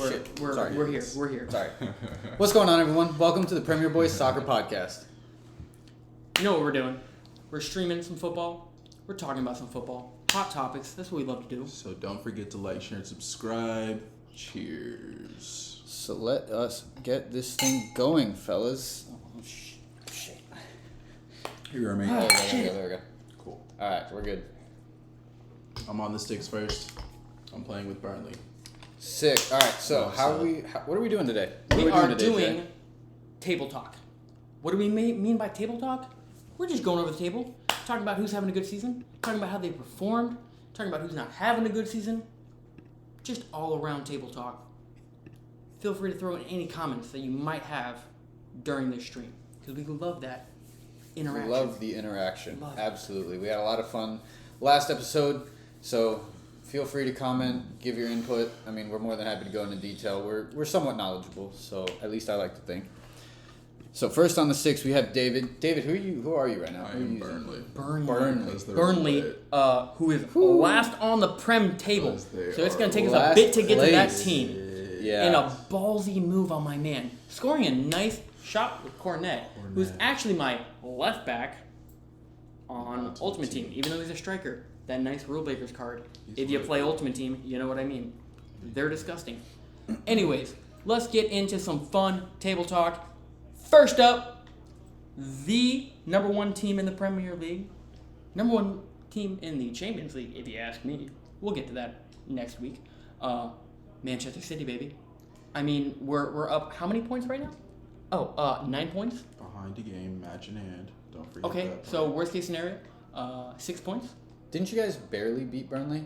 shit. We're here. Sorry. What's going on, everyone? Welcome to the Premier Boys Soccer Podcast. You know what we're doing? We're streaming some football. We're talking about some football. Hot topics. That's what we love to do. So don't forget to like, share, and subscribe. Cheers. So let us get this thing going, fellas. Oh, shit. Here, mate. There we go. Cool. All right, we're good. I'm on the sticks first. I'm playing with Burnley. Sick. All right, so what are we doing today? We are doing table talk. What do we mean by table talk? We're just going over the table, talking about who's having a good season, talking about how they performed, talking about who's not having a good season. Just all around table talk. Feel free to throw in any comments that you might have during this stream, because we love that interaction. We love the interaction. Absolutely. We had a lot of fun last episode, so feel free to comment, give your input. I mean, we're more than happy to go into detail. We're somewhat knowledgeable, so at least I like to think. So first on the six, we have David. David, who are you right now? I am Burnley. Burnley, who is last on the Prem table. So it's going to take us a bit to get to that team. Yeah. And a ballsy move on my man. Scoring a nice shot with Cornet, who's actually my left back on Ultimate Team, even though he's a striker. That nice Rule Breakers card. If you play Ultimate Team, you know what I mean. They're disgusting. Anyways, let's get into some fun table talk. First up, the number one team in the Premier League. Number one team in the Champions League, if you ask me. We'll get to that next week. Manchester City, baby. I mean, we're up how many points right now? 9 points. Behind the game, match in hand. Don't forget Okay, that. so worst case scenario, 6 points. Didn't you guys barely beat Burnley?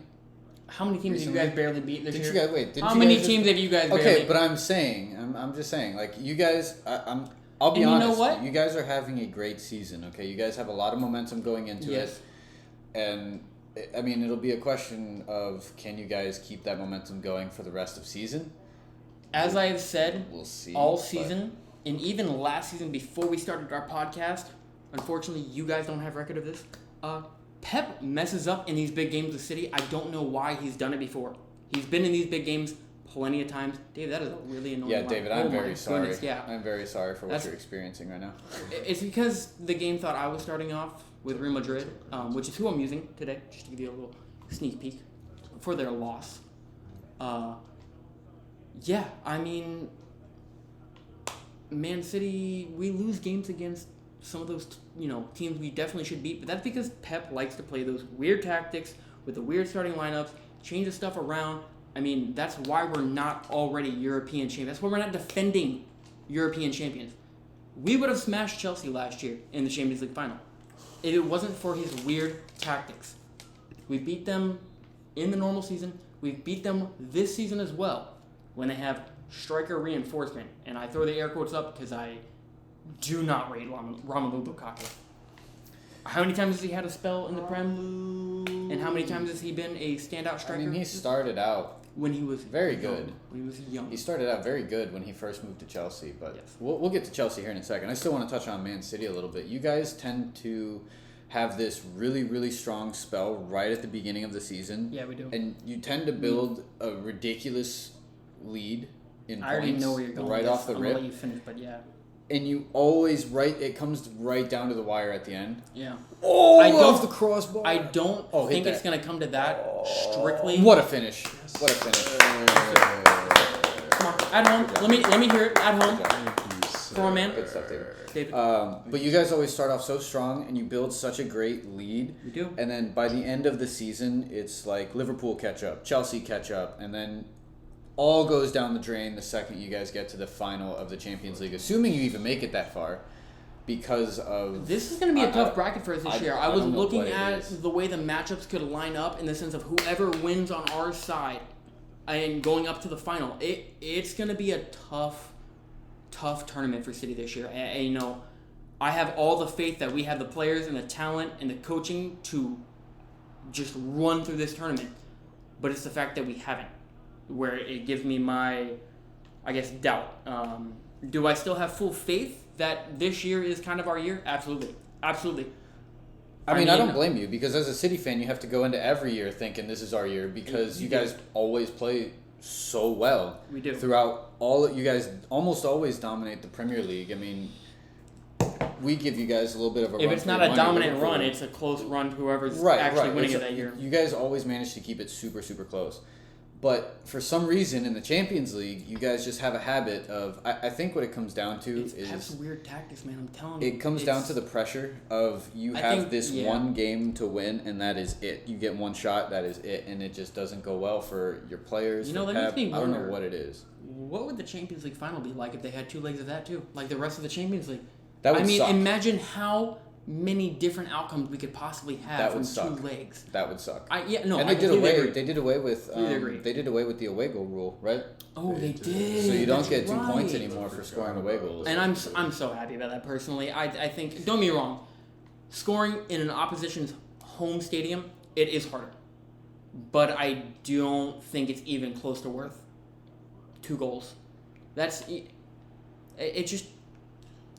How many teams have you guys barely beat this year? How many teams have you guys barely beat? Okay, but I'm saying, I'm just saying, like, you guys, I'll be honest. You know what? You guys are having a great season, okay? You guys have a lot of momentum going into it. And, I mean, it'll be a question of, can you guys keep that momentum going for the rest of season? As I have said, we'll see, all season, and even last season before we started our podcast, unfortunately, you guys don't have record of this, Pep messes up in these big games with City. I don't know why he's done it before. He's been in these big games plenty of times. Dave, that is a really annoying line. David, I'm very sorry. Goodness, yeah. I'm very sorry for what you're experiencing right now. It's because the game thought I was starting off with Real Madrid, which is who I'm using today, just to give you a little sneak peek for their loss. Yeah, I mean, Man City, we lose games against some of those, teams we definitely should beat, but that's because Pep likes to play those weird tactics with the weird starting lineups, change the stuff around. I mean, that's why we're not already European champions. That's why we're not defending European champions. We would have smashed Chelsea last year in the Champions League final if it wasn't for his weird tactics. We beat them in the normal season. We've beat them this season as well when they have striker reinforcement. And I throw the air quotes up because I do not rate Romelu Lukaku. How many times has he had a spell in the Prem? And how many times has he been a standout striker? I mean, he started out when he was very good. When he was young. He started out very good when he first moved to Chelsea, but we'll get to Chelsea here in a second. I still want to touch on Man City a little bit. You guys tend to have this really, really strong spell right at the beginning of the season. Yeah, we do. And you tend to build a ridiculous lead in points. I already know where you're going right off the rip. I'm going to let you finish, but yeah. And you always it comes right down to the wire at the end. Yeah. Oh, off the crossbar. I don't think it's going to come to that strictly. What a finish. What a finish. Come on, at home. Let me hear it at home. Come on, man. Good stuff, David. But you guys always start off so strong and you build such a great lead. We do. And then by the end of the season, it's like Liverpool catch up, Chelsea catch up, and then all goes down the drain the second you guys get to the final of the Champions League, assuming you even make it that far, because of... This is going to be a tough bracket for us this year. I was looking at the way the matchups could line up in the sense of whoever wins on our side and going up to the final. It's going to be a tough tournament for City this year. And, I have all the faith that we have the players and the talent and the coaching to just run through this tournament. But it's the fact that we haven't, where it gives me my, doubt. Do I still have full faith that this year is kind of our year? Absolutely. I mean, I don't blame you, because as a City fan, you have to go into every year thinking this is our year, because you guys always play so well. We do. Throughout all, you guys almost always dominate the Premier League. I mean, we give you guys a little bit of a run. If it's not a dominant run, it's a close run to whoever's actually winning it that year. You guys always manage to keep it super, super close. But for some reason in the Champions League, you guys just have a habit of. I think what it comes down to is Pep's weird tactics, man. I'm telling you. It comes down to the pressure of you have this one game to win, and that is it. You get one shot, that is it, and it just doesn't go well for your players. Let me think. I don't know what it is. What would the Champions League final be like if they had 2 legs of that too, like the rest of the Champions League? That would suck. Imagine how many different outcomes we could possibly have from 2 legs. That would suck. And they did away with the away goal rule, right? Oh, they did. So you don't get 2 points anymore for scoring away goals. And I'm so happy about that personally. I think, don't get me wrong, scoring in an opposition's home stadium, it is harder. But I don't think it's even close to worth 2 goals.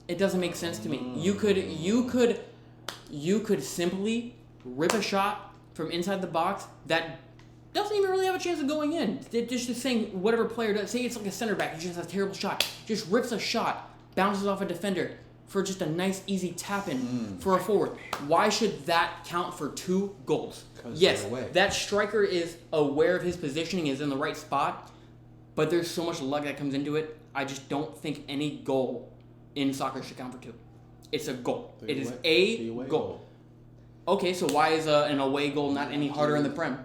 It doesn't make sense to me. You could simply rip a shot from inside the box that doesn't even really have a chance of going in. Just saying whatever player does. Say it's like a center back. He just has a terrible shot. Just rips a shot, bounces off a defender for just a nice, easy tap-in for a forward. Why should that count for 2 goals? Yes, that striker is aware of his positioning, is in the right spot, but there's so much luck that comes into it. I just don't think any goal in soccer should count for 2. It's a goal. It is a goal. Okay, so why is an away goal not any harder in the Prem?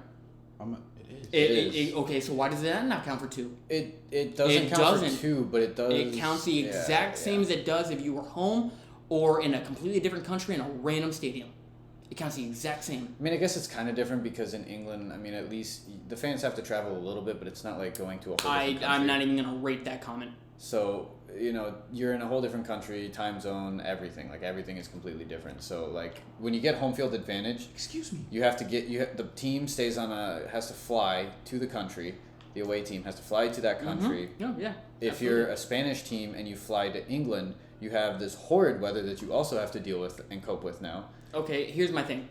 It is. Okay, so why does that not count for 2? It doesn't count for 2, but it does. It counts the exact same as it does if you were home or in a completely different country in a random stadium. It counts the exact same. I mean, I guess it's kind of different because in England, I mean, at least the fans have to travel a little bit, but it's not like going to a whole different country. I'm not even going to rate that comment. So, you're in a whole different country, time zone, everything. Like, everything is completely different. So, like, when you get home field advantage... Excuse me. You have to the team has to fly to the country. The away team has to fly to that country. Mm-hmm. Yeah. If absolutely. you're a Spanish team and you fly to England, you have this horrid weather that you also have to deal with and cope with now. Okay, here's my thing.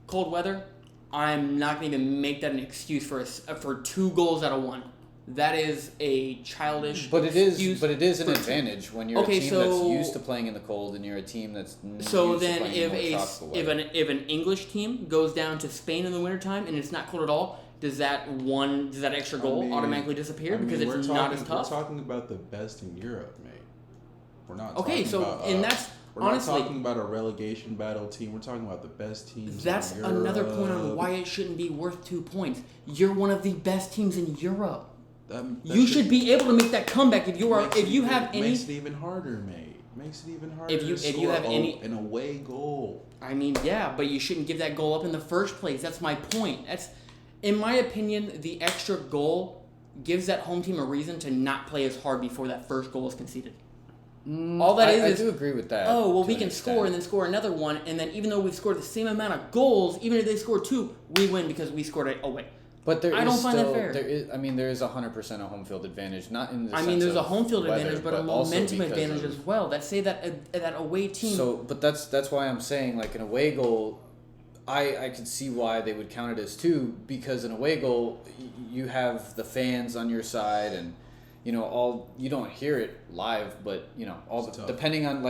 Cold weather, I'm not going to even make that an excuse for 2 goals out of 1. That is a childish excuse. But it is an advantage when you're a team that's used to playing in the cold and you're a team that's used to playing in more tropical weather. If an English team goes down to Spain in the wintertime and it's not cold at all, does that extra goal automatically disappear because it's not as tough? We're talking about the best in Europe, mate. We're not. We're honestly, not talking about a relegation battle team. We're talking about the best teams. That's in Europe. another point on why it shouldn't be worth 2 points. You're one of the best teams in Europe. You should be able to make that comeback if you are. If you have any, makes it even harder, mate. Makes it even harder. If you have an away goal. I mean, yeah, but you shouldn't give that goal up in the first place. That's my point. That's, in my opinion, the extra goal gives that home team a reason to not play as hard before that first goal is conceded. All that is, I do agree with that. Oh, well, we can score and then score another one, and then even though we've scored the same amount of goals, even if they score 2, we win because we scored it away. But I don't find that fair. There is 100% a home field advantage, not in the sense there's of a home field weather, advantage, but a momentum advantage as well. That say that away team. So, but that's why I'm saying like an away goal. I could see why they would count it as 2 because an away goal, you have the fans on your side and. You don't hear it live, but depending on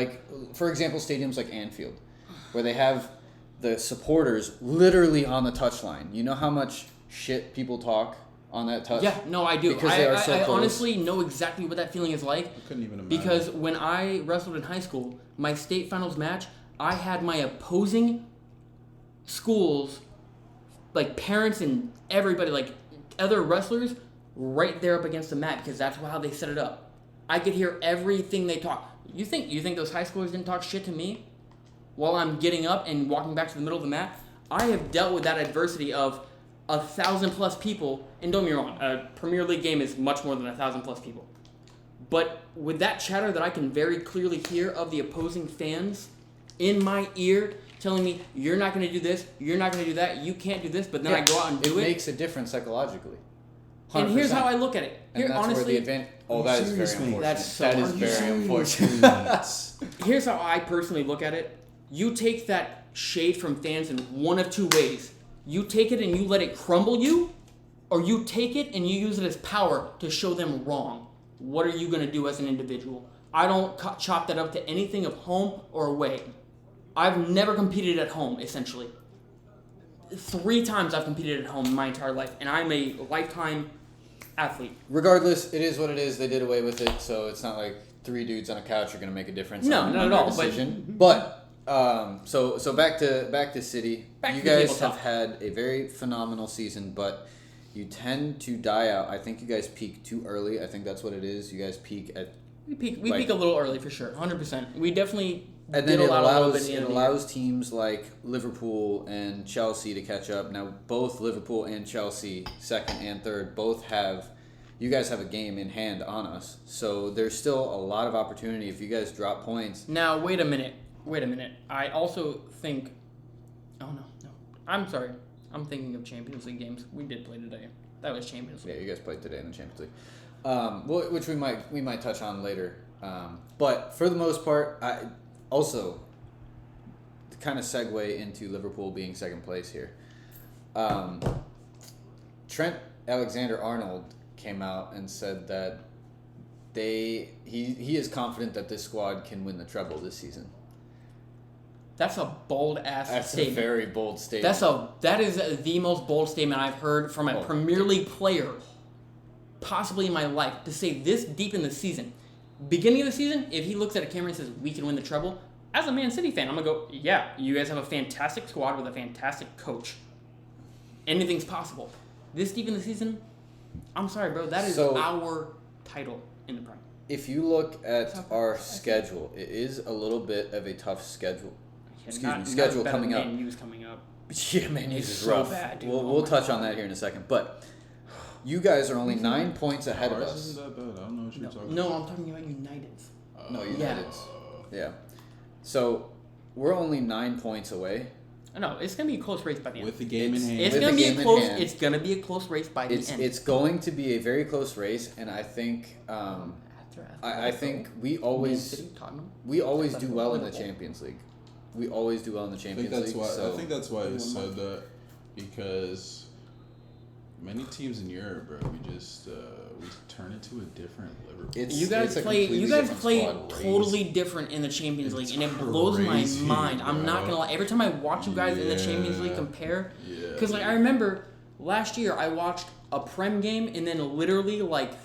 for example, stadiums like Anfield, where they have the supporters literally on the touchline. You know how much shit people talk on that touch? Yeah, no, I do. Because they are so I close. Honestly know exactly what that feeling is like. I couldn't even imagine. Because when I wrestled in high school, my state finals match, I had my opposing schools, parents and everybody, other wrestlers, right there up against the mat because that's how they set it up. I could hear everything they talk. You think those high schoolers didn't talk shit to me while I'm getting up and walking back to the middle of the mat? I have dealt with that adversity of 1,000+ people, and don't get me wrong, a Premier League game is much more than 1,000+ people. But with that chatter that I can very clearly hear of the opposing fans in my ear telling me, you're not going to do this, you're not going to do that, you can't do this, but then I go out and do it. It makes a difference psychologically. 100%. And here's how I look at it. Here, honestly, that is very unfortunate. That is very unfortunate. Here's how I personally look at it. You take that shade from fans in one of 2 ways. You take it and you let it crumble you, or you take it and you use it as power to show them wrong. What are you going to do as an individual? I don't chop that up to anything of home or away. I've never competed at home, essentially. 3 times I've competed at home in my entire life, and I'm a lifetime athlete. Regardless, it is what it is. They did away with it, so it's not like 3 dudes on a couch are going to make a difference. No, on not at their all. Decision. But so back to City. Back you to guys tabletop. have had a very phenomenal season, but you tend to die out. I think you guys peak too early. I think that's what it is. You guys peak at. We peak a little early for sure, 100%. We definitely and did then a little bit in the end of the year. allows teams like Liverpool and Chelsea to catch up. Now both Liverpool and Chelsea, second and third, both have. You guys have a game in hand on us, so there's still a lot of opportunity if you guys drop points. Now, wait a minute. I also think... Oh, no. I'm sorry. I'm thinking of Champions League games. We did play today. That was Champions League. Yeah, you guys played today in the Champions League, which we might touch on later. But for the most part, I also to kind of segue into Liverpool being second place here. Trent Alexander-Arnold came out and said that he is confident that this squad can win the treble this season. That's a bold-ass That's statement. a very bold statement. That is the most bold statement I've heard from a Premier League player possibly in my life to say this deep in the season. Beginning of the season, if he looks at a camera and says, we can win the treble, as a Man City fan, I'm going to go, yeah, you guys have a fantastic squad with a fantastic coach. Anything's possible. This deep in the season, I'm sorry, bro, that is our title in the Prem. If you look at our schedule, it is a little bit of a tough schedule. Schedule coming up. Man U's coming up. Yeah, Man U's is so rough. bad, dude. We'll touch on that here in a second. But you guys are only 9 points ahead of Ours us. isn't that bad. I don't know what you're talking about. No, I'm talking about United's. No, United's. Yeah. So we're only 9 points away. No, it's gonna be a close race by the end. With the game in hand. It's gonna be a close. It's gonna be a close race by the end. It's going to be a very close race, and I think I think we always do well in the Champions League. We always do well in the Champions League. I think that's why he said that, because many teams in Europe, bro, we just we turn into a different Liverpool. You guys play totally different in the Champions League, and it blows my mind. Bro. I'm not gonna lie. Every time I watch you guys in the Champions League compare, because I remember last year I watched a Prem game, and then literally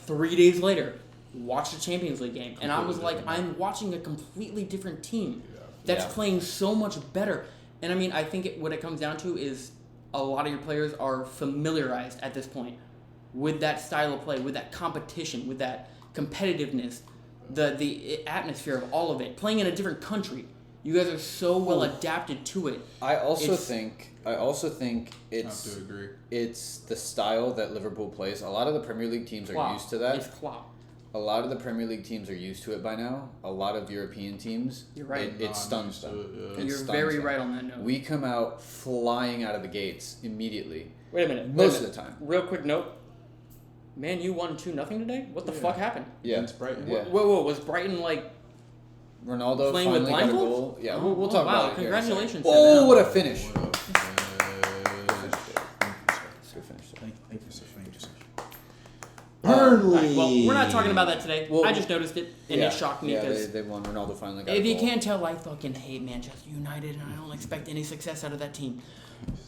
3 days later, watched a Champions League game, and I was like, I'm watching a completely different team that's playing so much better. And I mean, I think what it comes down to is a lot of your players are familiarized at this point with that style of play, with that competition, with that competitiveness, the atmosphere of all of it. Playing in a different country, you guys are so well adapted to it. I also think it's I have to agree. It's the style that Liverpool plays. A lot of the Premier League teams are used to that. It's Klopp. A lot of the Premier League teams are used to it by now. A lot of European teams, you're right. It stuns them. You're very right on that note. We come out flying out of the gates immediately. Wait a minute. Most of the time. Real quick note. Man, you won 2-0 today? What the fuck happened? Yeah. Against Brighton. Yeah. Whoa, was Brighton Ronaldo playing finally with got a blindfolds? goal? Yeah, we'll talk about it. Congratulations. Oh, what a finish. What up, Good finish. Thank you, sir. Burnley. Well, we're not talking about that today. I just noticed it, and it shocked me because they won. Ronaldo finally got a if goal. you can't tell, I fucking hate Manchester United, and I don't expect any success out of that team.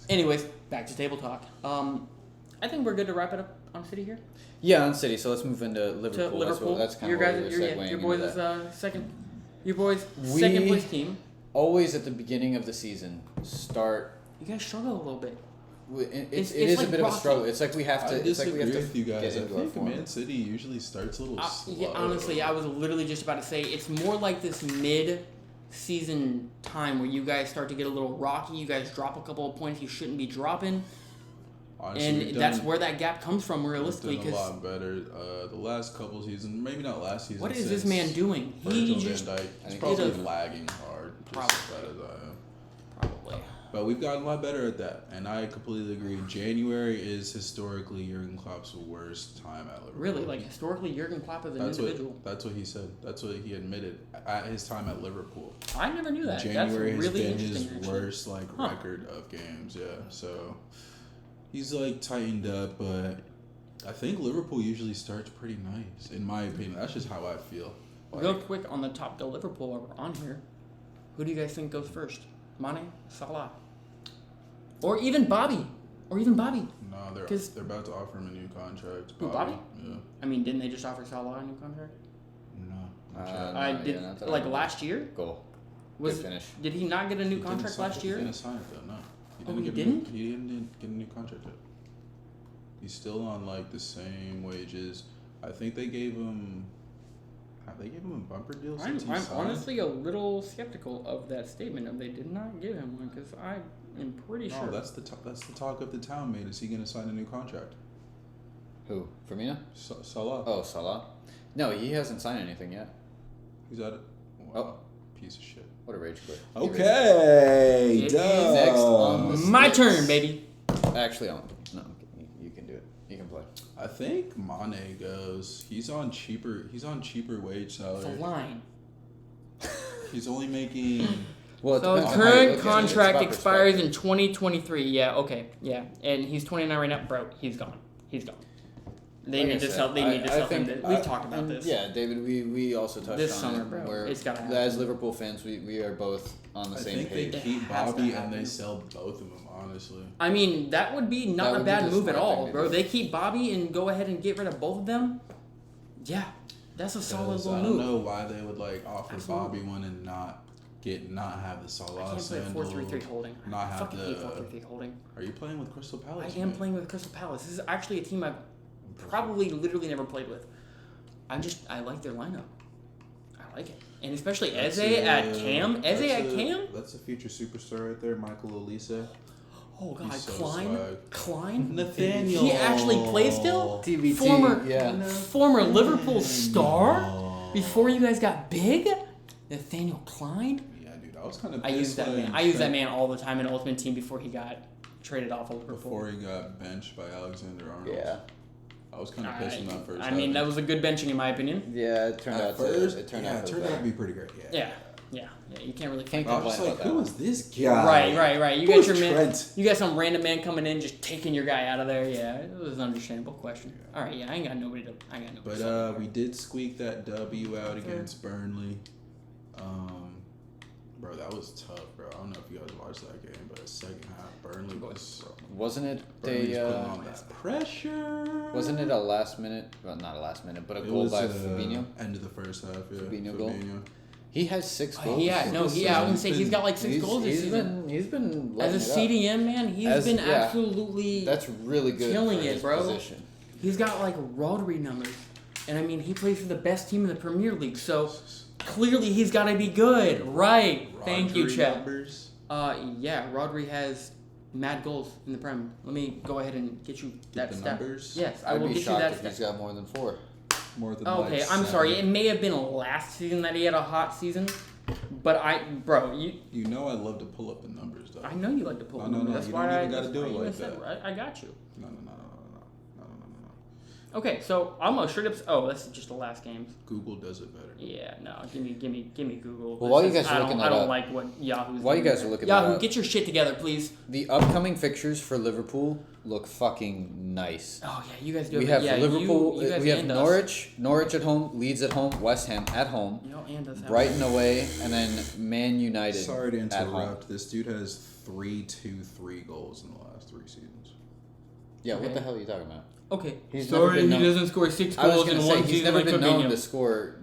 Anyways, back to table talk. I think we're good to wrap it up on City here. Yeah, on City. So let's move into Liverpool. That's kind of where we're segueing your boys' into that. second. Your boys' second place team. Always at the beginning of the season start. You guys struggle a little bit. It is like a bit of a Rocky. struggle. It's like we have to. I disagree with you guys. I get into our think form. Man City usually starts a little slow. Yeah, honestly, I was literally just about to say it's more like this mid-season time where you guys start to get a little rocky. You guys drop a couple of points you shouldn't be dropping. Honestly, and that's where that gap comes from, realistically. We've done a lot better. The last couple seasons, maybe not last season. What is this man doing? He's probably lagging hard. Probably. Just as bad as I am. Probably. But we've gotten a lot better at that, and I completely agree. January is historically Jurgen Klopp's worst time at Liverpool. Really? Like, historically, Jurgen Klopp as an individual? That's what he said. That's what he admitted at his time at Liverpool. I never knew that. January That's really has been his interesting, worst record of games, yeah. So he's, tightened up, but I think Liverpool usually starts pretty nice, in my opinion. That's just how I feel. Real quick on the top to Liverpool while we're on here. Who do you guys think goes first? Mane, Salah, or even Bobby? No, they're about to offer him a new contract. Who, Bobby? Yeah. I mean, didn't they just offer Salah a new contract? No. Last year? Goal. Was Good finish. Did he not get a new contract last year? He didn't sign it though. No. He didn't? He didn't get a new contract yet. He's still on like the same wages. I think they gave him. They gave him a bumper deal. I'm signed. honestly a little skeptical of that statement. Of they did not give him one because I am pretty sure. No, that's the talk of the town, mate. Is he going to sign a new contract? Who? Firmino? Salah. Oh, Salah. No, he hasn't signed anything yet. He's at it. Wow. Piece of shit. What a rage quit. Okay. It duh. is next on the My sticks. turn, baby. Actually, no, you can do it. You can play. I think Mane goes. He's on cheaper wage salary. It's a line. He's only making. Well, it So his depends on how you current look at it. It's contract about expires in perspective. 2023. Yeah, okay, yeah, and he's 29 right now, bro. He's gone. They Like I need to said, sell. They need to I sell him. think- We've talked about and this. Yeah, David, we also touched This on summer, it. bro. Where It's gotta happen. as Liverpool fans, we are both on the I same think page. they keep It has to Bobby and happen. they sell both of them. Honestly. I mean, that would be That not would a be bad the move at smart all, thing to bro. do. They keep Bobby and go ahead and get rid of both of them. Yeah, that's a solid 'Cause little I don't move. know why they would like offer Absolutely. Bobby one and not have the I Salah can't play sandal. 4-3-3 holding. Not I have fucking hate the. 4-3-3 holding. Are you playing with Crystal I Palace? am man? playing with Crystal Palace. This is actually a team I've probably literally never played with. I like their lineup. I like it. And especially Eze at Cam. Eze at Cam? That's a future superstar right there, Michael Olise. Oh god, He's so Klein. swag. Klein? Nathaniel. He actually plays still? TBT, Former Liverpool star? Before you guys got big? Nathaniel Klein? Yeah, dude, I was kind of. I used that man. I used that man all the time in Ultimate Team before he got traded off of Liverpool. Before he got benched by Alexander Arnold. Yeah. I was kind of pissed in that first. I mean, that was a good benching in my opinion. Yeah, it turned out It turned turned out to be pretty great. Yeah. Yeah. You can't really. Can't I was complain like, about who that. is this guy? Right. You Who's got your man. Trent? You got some random man coming in, just taking your guy out of there. Yeah, it was an understandable question. All right, yeah, I ain't got nobody to. But we did squeak that W out against Burnley. Bro, that was tough, bro. I don't know if you guys watched that game, but second half, Burnley was. Wasn't it Burnley's they? putting on that pressure. Wasn't it a last minute? Well, not a last minute, but a It goal was, by Fabinho. End of the first half, yeah. Fabinho goal? He has 6 goals. I was gonna say he's got like 6 goals this season. He's been As a lighting it up. CDM man, he's been Yeah. absolutely. That's really good. killing for it, his bro. Position. He's got like Rodri numbers, and I mean he plays for the best team in the Premier League, so clearly he's got to be good, right? Thank you, Rodri Chet. numbers. Yeah, Rodri has mad goals in the Prem. Let me go ahead and get you that the stat. numbers? Yes, I I'd will be get you shocked that if stat. he's got more than 4. More than Okay, like I'm 7. sorry. It may have been last season that he had a hot season, but You know I love to pull up the numbers, though. I know you like to pull. No, numbers. no, That's you why don't even I gotta do it that's why I like said, that. I got you. No. Okay, so almost straight up. Oh, that's just the last games. Google does it better. Yeah, no, give me Google. Well, while you This is- guys are looking that I don't up- like what Yahoo's. While you doing. guys are looking that Yahoo, up- get your shit together, please. The upcoming fixtures for Liverpool look fucking nice. Oh yeah, you guys do. We it. have Yeah, Liverpool. You guys We have and us. Norwich at home, Leeds at home, West Ham at home, You know, and us. Brighton away, and then Man United. Sorry to at home. interrupt. This dude has 3 goals in the last 3 seasons. Yeah, what Okay. the hell are you talking about? Okay. He's never Sorry, been he known- doesn't score 6 I was goals going in to one say he's season never like been known Fabinho. to score.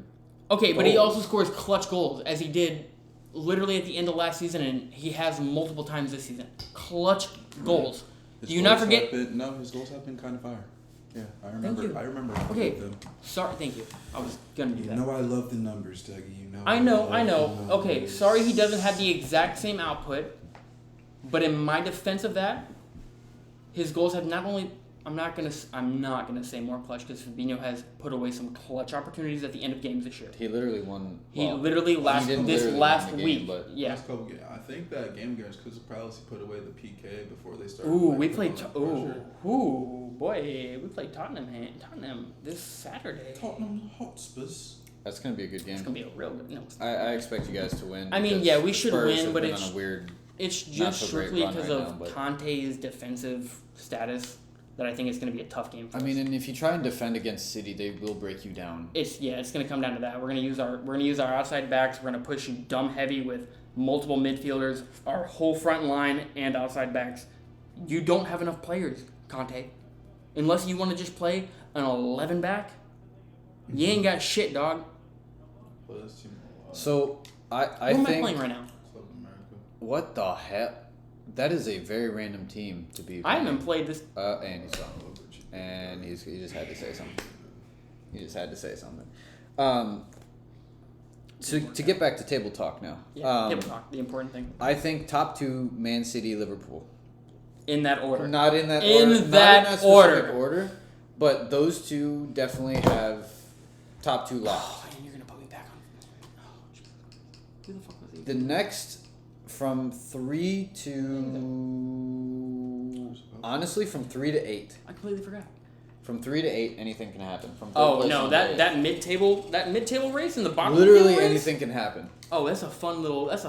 Okay, but he goals. also scores clutch goals, as he did literally at the end of last season, and he has multiple times this season. Clutch goals. His Do you not goals forget? have been- no, his goals have been kind of fire. Yeah, I remember. you. I remember. Okay. Them. Sorry, thank you. I was gonna do You that. know I love the numbers, Dougie. You know. I know. love the Okay, numbers. sorry he doesn't have the exact same output, but in my defense of that, his goals have not only. I'm not gonna say more clutch because Fabinho has put away some clutch opportunities at the end of games this year. He literally won. He well, literally didn't literally win last the game, week. but- Yeah. Last couple games. I think that game against Crystal Palace, he put away the PK before they started. Ooh, like, we putting played. on the pressure. Boy, we played Tottenham this Saturday. Tottenham Hotspurs. That's going to be a good It's game. gonna be a real good. No, it's not. I expect you guys to win. I mean, because yeah, we should Spurs win, have but been it's- on a weird. It's Not just so great strictly run because right of now, but- Conte's defensive status. that I think it's going to be a tough game for us. I mean, and if you try and defend against City, they will break you down. It's going to come down to that. We're going to use our outside backs. We're going to push you dumb heavy with multiple midfielders, our whole front line, and outside backs. You don't have enough players, Conte. Unless you want to just play an 11 back, you ain't got shit, dog. So I Who am I think playing right now? what the hell? That is a very random team to be. I haven't played this. And he's gone. And he just had to say something. He just had to say something. To get back to table talk now. Yeah, table talk, the important thing. I think top 2, Man City, Liverpool. In that order. Not in that in order. That not in that order. specific order. But those two definitely have top 2 locked. Oh, and you're going to put me back on. Oh, Jesus. Who the fuck was he? The next, from 3 to... Honestly, from 3 to 8. I completely forgot. From 3 to 8, anything can happen. From Oh place no, on that to 8. that mid table race in the bottom. Literally race? anything can happen. Oh, that's a fun little race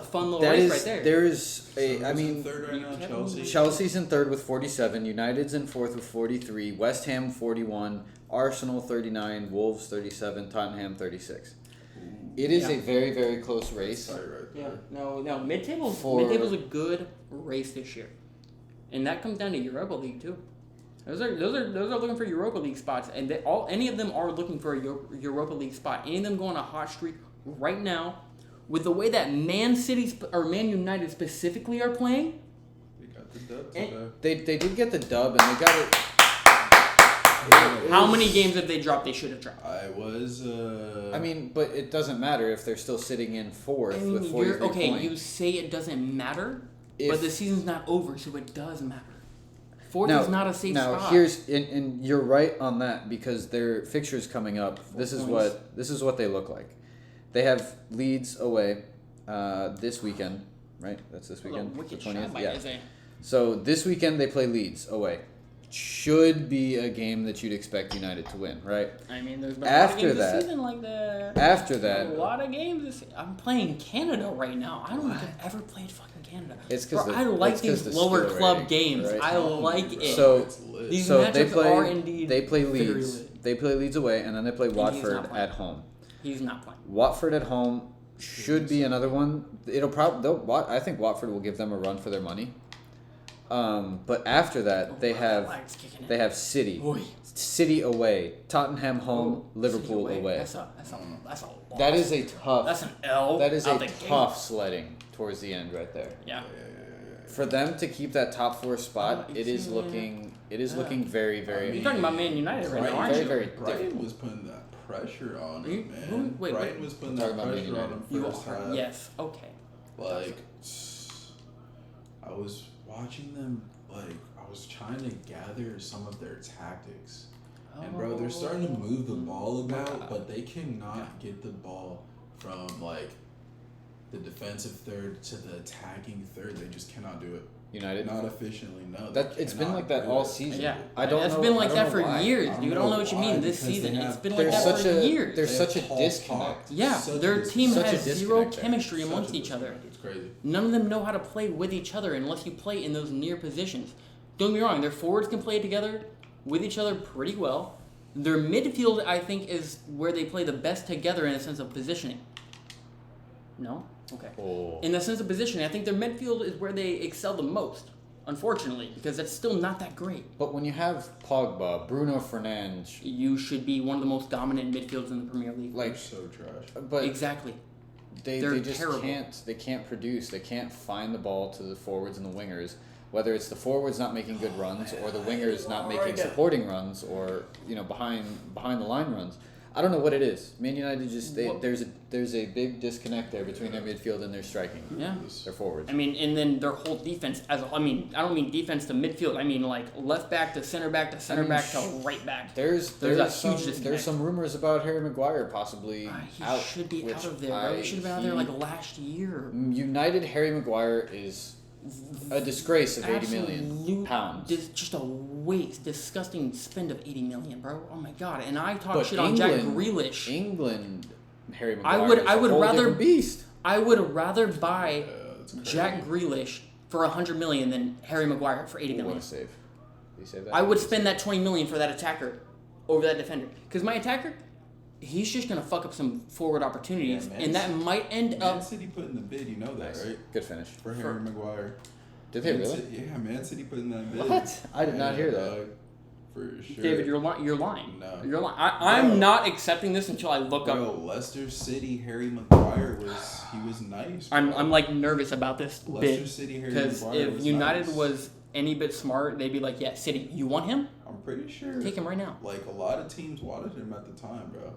Is right there. There is a. I mean, third right now, Chelsea. Chelsea's in third with 47. United's in fourth with 43. West Ham 41. Arsenal 39. Wolves 37. Tottenham 36. It is a very, very close race. Yeah, no, mid table's For- a good race this year, and that comes down to Europa League too. Those are looking for Europa League spots, and any of them are looking for a Europa League spot. Any of them go on a hot streak right now, with the way that Man United specifically are playing. They got the dub today. They did get the dub, and they got it. How many games have they dropped? They should have dropped. I was. I mean, but it doesn't matter if they're still sitting in fourth with 43 points. You say it doesn't matter, but the season's not over, so it does matter. Fourth is not a safe spot. Now here's and you're right on that because their fixtures coming up. This is what they look like. They have Leeds away this weekend, right? That's this weekend. Oh, wicked the 20th. shot by Yeah. Isaiah. So this weekend they play Leeds away. Should be a game that you'd expect United to win, right? I mean, there's been After a lot of games that- this season like that. After that, A lot of games. I'm playing Canada right now. I don't think I've ever played fucking Canada. It's because I like these lower club games. right? I like it. So It's lit. These so matchups are indeed they play very Leeds. lit. They play Leeds away, and then they play he's Watford not playing. at home. He's not playing. Watford at home should be another one. It'll probably. I think Watford will give them a run for their money. But after that, they have City. Oy. City away, Tottenham home, Liverpool City away. That's a loss. That is a tough. That's an L. That is out a the gate. tough sledding towards the end right there. Yeah. For them to keep that top 4 spot, it is Yeah. looking very, very. You're talking about Man United right now, aren't very, you? very Brighton difficult. was putting that pressure on You- him, who- man. wait, Brighton was putting Talking that about Man pressure on him United. first half. Yes. Okay. Like, I was watching them, like, I was trying to gather some of their tactics. And, bro, they're starting to move the ball about, but they cannot get the ball from, like, the defensive third to the attacking third. They just cannot do it. United. Not efficiently, no. It's been like that all season. Yeah. I don't It's know. been I like don't that know for why. years, I don't dude. I don't know know what you why, mean this because season. they It's have- been like There's that such for a years. there's They such a have tall disconnect. talk. Yeah, Such a their team Such a has zero disconnect there. chemistry Such amongst a each other. disconnect. It's crazy. None of them know how to play with each other unless you play in those near positions. Don't get me wrong, their forwards can play together with each other pretty well. Their midfield, I think, is where they play the best together in a sense of positioning. No? Okay. Oh. In the sense of positioning, I think their midfield is where they excel the most, unfortunately, because that's still not that great. But when you have Pogba, Bruno Fernandes, You should be one of the most dominant midfields in the Premier League. They're like, so trash. but Exactly. they they're just terrible. can't produce. They can't find the ball to the forwards and the wingers. Whether it's the forwards not making good runs or the wingers not making supporting runs or behind the line runs. I don't know what it is. Man United just there's a big disconnect there between their midfield and their striking. Yeah. Their forwards. I mean, and then their whole defense I don't mean defense to midfield. I mean like left back to center back to center back to right back. There's a huge some disconnect. there's some rumors about Harry Maguire possibly He out. should be which out of there, bro. He should have been out there like last year. United Harry Maguire is a disgrace of 80 million Absolute pounds. Just a waste, disgusting spend of 80 million, bro. Oh my god! And I talk But shit on Jack England- Grealish. England Harry Maguire. I is a would whole rather different beast. I would rather buy That's crazy. Jack Grealish for 100 million than Harry Maguire for 80 What million. a save! Did you say that? I would spend that $20 million for that attacker over that defender. Because my attacker, he's just going to fuck up some forward opportunities, and that might end up... Man City put in the bid, you know that, Nice. right? Good finish. For Harry Maguire. Did they really? Yeah, Man City put in that bid. What? I did not hear that. Dog, for sure. David, you're lying. You're lying. No. You're lying. I'm not accepting this until I look Bro, up. Leicester City, Harry Maguire was nice. Bro. I'm like nervous about this Leicester bid. City, Harry Because Maguire if was United nice. was any bit smart, they'd be like, yeah, City, you want him? I'm pretty sure. Take him right now. Like a lot of teams wanted him at the time, bro.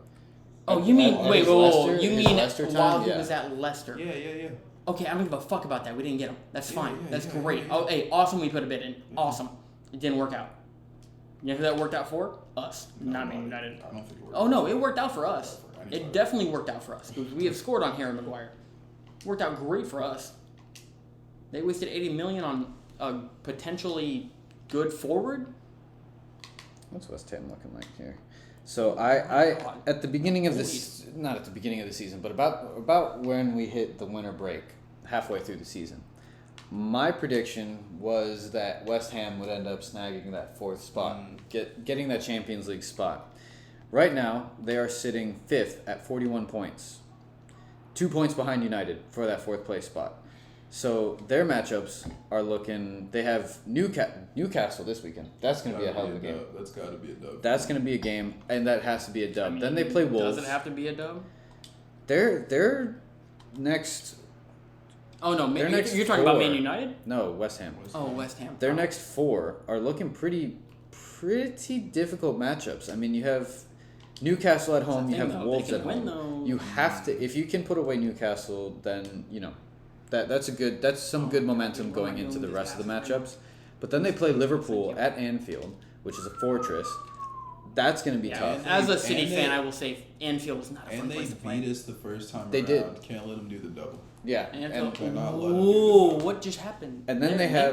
Oh, you mean Is wait, Leicester- you is mean Leicester time? while he Yeah. was at Leicester? Yeah. Okay, I don't give a fuck about that. We didn't get him. That's Yeah, fine. yeah, That's yeah, great. yeah. Oh, hey, awesome. We put a bid in. Awesome. It didn't work out. You know who that worked out for? Us, not Man United. I don't think it worked. Oh no, it worked out for us. For anybody. It definitely worked out for us because we have scored on Harry Maguire. Worked out great for us. They wasted $80 million on a potentially good forward. What's West Ham looking like here? So I God. at the beginning of this, not at the beginning of the season, but about when we hit the winter break, halfway through the season, my prediction was that West Ham would end up snagging that fourth spot, getting that Champions League spot. Right now, they are sitting fifth at 41 points, 2 points behind United for that fourth place spot. So their matchups are looking. They have Newcastle this weekend. That's going to be a hell of a game. That's got to be a dub. That's going to be a game, and that has to be a dub. I mean, Then they play Wolves. Does it have to be a dub? They're next. Oh no, Their you're next talking about four- Man United? No, West Ham. Oh, West Ham. Their next four are looking pretty difficult matchups. I mean, you have Newcastle at home. You thing, have though. Wolves They at can win, home. though. You have to. If you can put away Newcastle, then you know that's some good momentum going into the rest of the matchups. But then they play Liverpool at Anfield, which is a fortress. That's going to be tough. As a City and fan, they- I will say Anfield is not a fun And they place to play. beat us the first time They around. did. Can't let them do the double. Yeah, Anfield. cannot let them do Whoa, that. what just happened? and then they They're-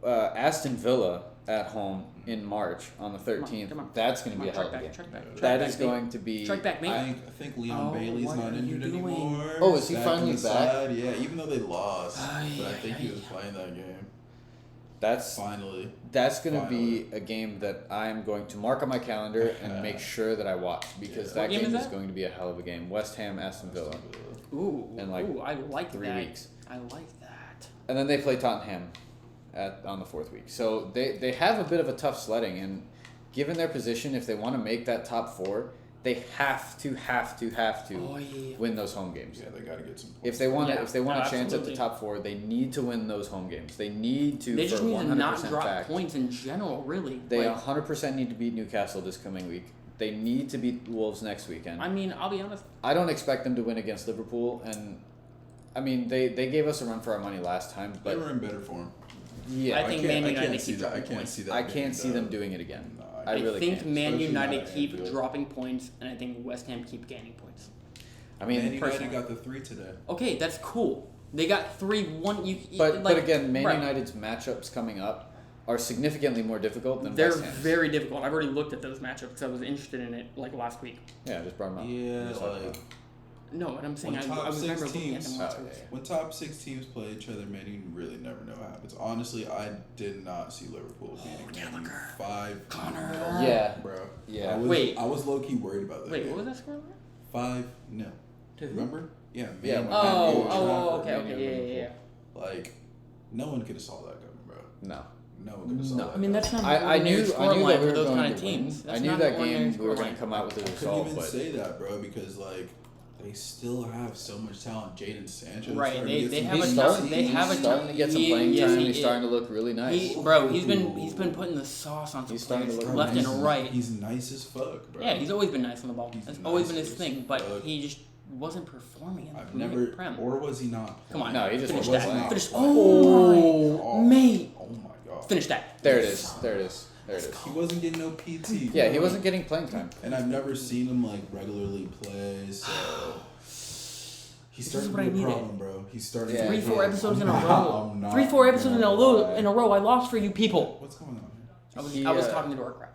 have Aston Villa at home in March on the 13th. come on. That's going to be a Come hell on, of a game. track back. That Track is back, mate. going to be. Strike back, mate. I think Leon Oh, Bailey's what not are injured you doing? anymore. Oh, is he Back finally on the back? side. Yeah, even though they lost, Ay, but I ay, think he ay. was playing that game. That's Finally. going to be a game that I am going to mark on my calendar and make sure that I watch because What that game game is is that? going to be a hell of a game. West Ham, Aston Villa, Ooh, in like ooh, I like 3 that. weeks, I like that. and then they play Tottenham on the fourth week. So they have a bit of a tough sledding, and given their position, if they want to make that top four, they have to Oh, yeah. win those home games. Yeah, they got to get some points. If they want Yeah, a chance at the absolutely. top four, they need to win those home games. They need to. They for just need to 100% not drop fact. points in general, really. They Like, 100% need to beat Newcastle this coming week. They need to beat Wolves next weekend. I mean, I'll be honest. I don't expect them to win against Liverpool, and I mean they gave us a run for our money last time, They but were in better form. yeah, I think can't- Man I United can't see keep that. I dropping can't points. see that. I being can't see them done. doing it again. No, I really think can't. Man Especially United not keep Anfield. dropping points, and I think West Ham keep gaining points. I Man mean, United personally. got the 3 today. Okay, that's cool. They got 3-1. but again, Man right. United's matchups coming up are significantly more difficult than They're West Ham's. very difficult. I've already looked at those matchups because I was interested in it like last week. Yeah, just brought them up. Yeah, Just talked like about it. No, what I'm saying, When I top remember six looking at teams- them last Oh, week. yeah. when top 6 teams play each other, man, you really never know what happens. Honestly, I did not see Liverpool beating Man U 5. Connor. Yeah. bro. Yeah. I was low key worried about that. Wait, game. what was that score? 5-0. To who? Remember? Yeah. Man, Yeah, when oh, Man U Oh, was oh, Trafford, okay, Man okay, U, yeah, Liverpool. yeah, yeah. Like, no one could have saw that coming, bro. No. No one could have saw No. that. I mean, that's not I knew that scoreline we for were those going kind of to win. teams. I That's knew not that an ordinary game we were going scoreline. to come out with a I couldn't result, even but say that, bro, because like they still have so much talent. Jaden Sanchez, Right, starting they- to get they some have he's a decent starting, they teams. have a he's starting to get some he- playing yes, time. he He's is. starting to look really nice. Bro, he's been putting the sauce on some He's starting to players look left nice. and right. He's nice as fuck, bro. Yeah, he's always been nice on the ball. He's That's always nice been his as thing, but fuck. he just wasn't performing in the I've never, Prem. or was he not? Come on, No, he just finish wasn't that. playing. Finish. Oh, Oh, mate, Oh my god. finish that. There it is. There it is. There it is. He wasn't getting no PT. Yeah, he wasn't getting playing time. And I've never seen him like regularly play, so he's This starting is to what I be a needed. problem, bro. He's starting Yeah, to be a 3-4 problem. episodes in a I'm row. not- I'm not 3-4 episodes in a gonna row. lie. In a row, I lost for you people. What's going on I was He, talking to our crowd.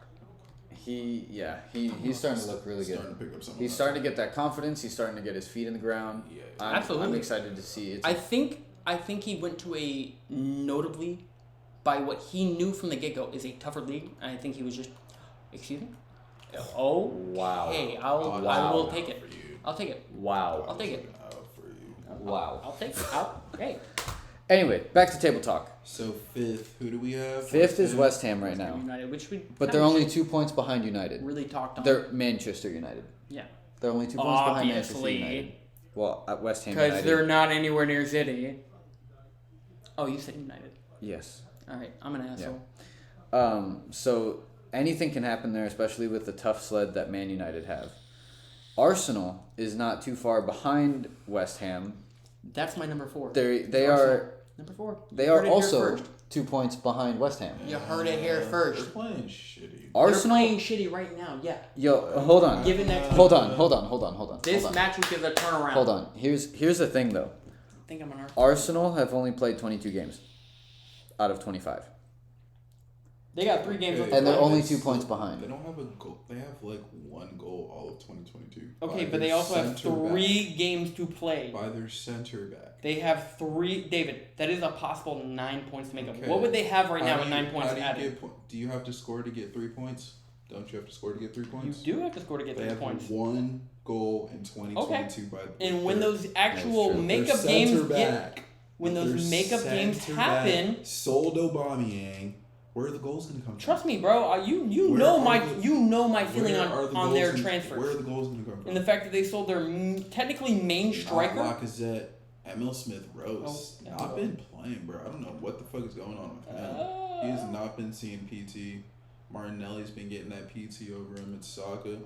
He's starting to look really here? good. Starting to pick up some. He's starting to get that confidence. He's starting to get his feet in the ground. Yeah. I'm Absolutely. excited to see it. I think he went to a notably by what he knew from the get-go, is a tougher league. And I think he was just, excuse me? Oh, Wow. Hey, I will take it. I'll take it. Wow. I'll take it. Wow. I'll take it. Hey. Anyway, back to table talk. So 5th, who do we have? Fifth is West Ham right now. United, which we But they're only 2 points behind United. really talked on. They're Manchester United. Yeah. They're only 2 points behind Manchester Obviously. United. Well, at West Ham Because United. they're not anywhere near City. Oh, you said United. Yes. All right, I'm an asshole. So anything can happen there, especially with the tough sled that Man United have. Arsenal is not too far behind West Ham. That's my number 4. They are number 4. They You are heard it here also first. 2 points behind West Ham. You heard it here They're first. playing shitty. Arsenal. They're playing shitty right now. Yeah. Yo, hold on. Given that. Hold on. This hold on. match is a turnaround. Hold on. Here's the thing though. I think I'm an Arsenal have only played 22 games out of 25. They got 3 games left. to And they're play. only 2 points behind. They don't have a goal. They have like 1 goal all of 2022. Okay, By but they their also have center 3 back. games to play. By their center back. They have 3. David, that is a possible 9 points to make up. Okay. What would they have right now How with do you- 9 points how do you added? do you have to score to get 3 points? Don't you have to score to get 3 You points? do have to score to get They 3 have points. 1 goal in 2022 by And when those That's actual true. makeup their games center get, back, when their those makeup games center happen, back sold Aubameyang, where are the goals going to come from? trust me, bro. You Where know are my the- you know my feeling Where are the on goals their gonna- transfers. Where are the goals going to come from? And the fact that they sold their technically main striker. Not Lacazette, Emil Smith Rose. Oh, yeah. Not been playing, bro. I don't know what the fuck is going on with him. He has not been seeing PT. Martinelli's been getting that PT over him at Saka.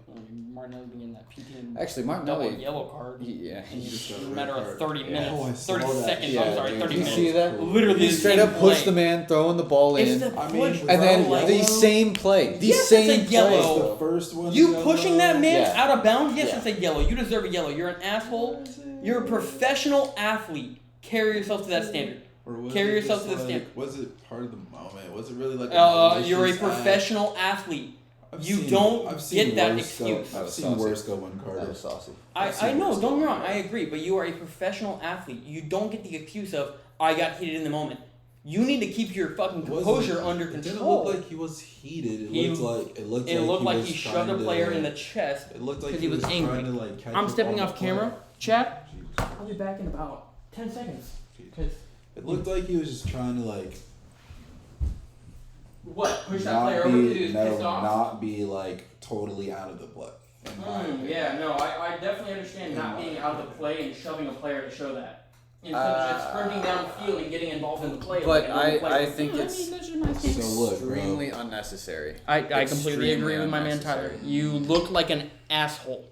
Martinelli's been getting that PT and Actually, double Martinelli. yellow card. Yeah. In He just got a a red matter of card. 30 Yeah. minutes. Oh, I saw 30 that. seconds. Yeah, I'm sorry, dude. 30 Did you minutes. see that? Literally, He the straight same up pushed play. the man, throwing the ball It's in. the I mean, push, And then bro. Like, the same play. The Yes, same it's a yellow. play. The first one. you yellow. pushing that man Yeah. out of bounds? Yes, Yeah. it's a yellow. You deserve a yellow. You're an asshole. You're a professional athlete. Carry yourself to that standard. Or was Carry it yourself just to the like, standard. Was it part of the moment? Was it really like You're a malicious professional athlete. act? You don't I've seen get that worse excuse. I've was seen saucy. worse go That uncarded. was saucy. I know, don't get me wrong, I agree, but you are a professional athlete. You don't get the excuse of, I got heated in the moment. You need to keep your fucking composure under It didn't control. look like he was heated. It He- looked It looked like was he shoved a trying player to- in the chest. It looked like 'cause he he was was angry. trying to like catch I'm up stepping on off the play. camera. Chat, Jeez. I'll be back in about 10 seconds. 'Cause It looked like he was just trying to like what? Push that not player over because he be was pissed off? not be like totally out of the play. in my opinion. Yeah, no, I definitely understand not being out of the play and shoving a player to show that. Instead of just sprinting downfield and getting involved in the play. But like another player. I think it's that's just my stance. So look, bro. extremely unnecessary. I completely agree Extremely with my man Tyler. unnecessary. You look like an asshole.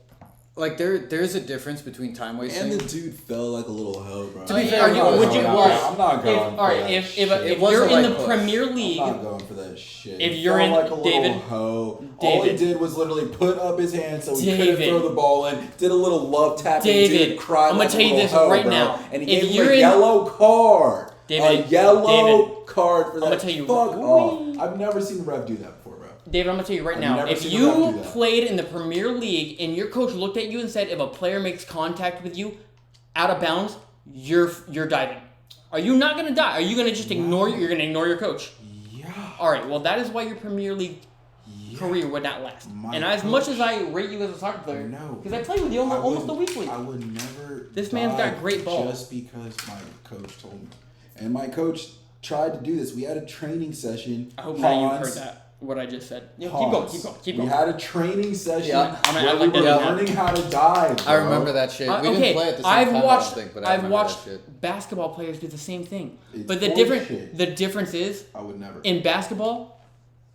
Like there's a difference between time wasting. And the dude felt like a little hoe, bro. To be Are fair, you- he was. would you- I'm alright, not going. If, all right, for if It was you're a in light the push. Premier I'm League, not going for that shit. If He you're felt in- like a David- little hoe. All he David. did was literally put up his hand so he David. couldn't throw the ball in. Did a little love tap. David, and dude cried I'm gonna like tell a you little this hoe, right bro. now. And he If gave him you're a in- yellow card. David, a yellow David, card for that. I'm gonna tell you- Fuck off. I've never seen the ref do that before, bro. David, I'm gonna tell you right I've now. never If seen a ref you do that. played in the Premier League and your coach looked at you and said, if a player makes contact with you out of bounds, you're diving. Are you not gonna die? Are you gonna just ignore? You're gonna ignore your coach. Yeah. All right. Well, that is why your Premier League career would not last. My And as much coach- as I rate you as a soccer player, No. because I play with you almost a weekly. I would never. This man's got dive great balls. Just because my coach told me, and my coach tried to do this. We had a training session. I hope now you heard Hans- that. What I just said. Yeah, Hans. keep going. We had a training session Yeah. I'm gonna where act we like were that now. learning how to dive. Bro. I remember that shit. We okay, didn't play at the same I've time, watched, I don't think, but I've remember watched that shit. basketball players do the same thing. It's But bullshit. the difference is I would never. in basketball.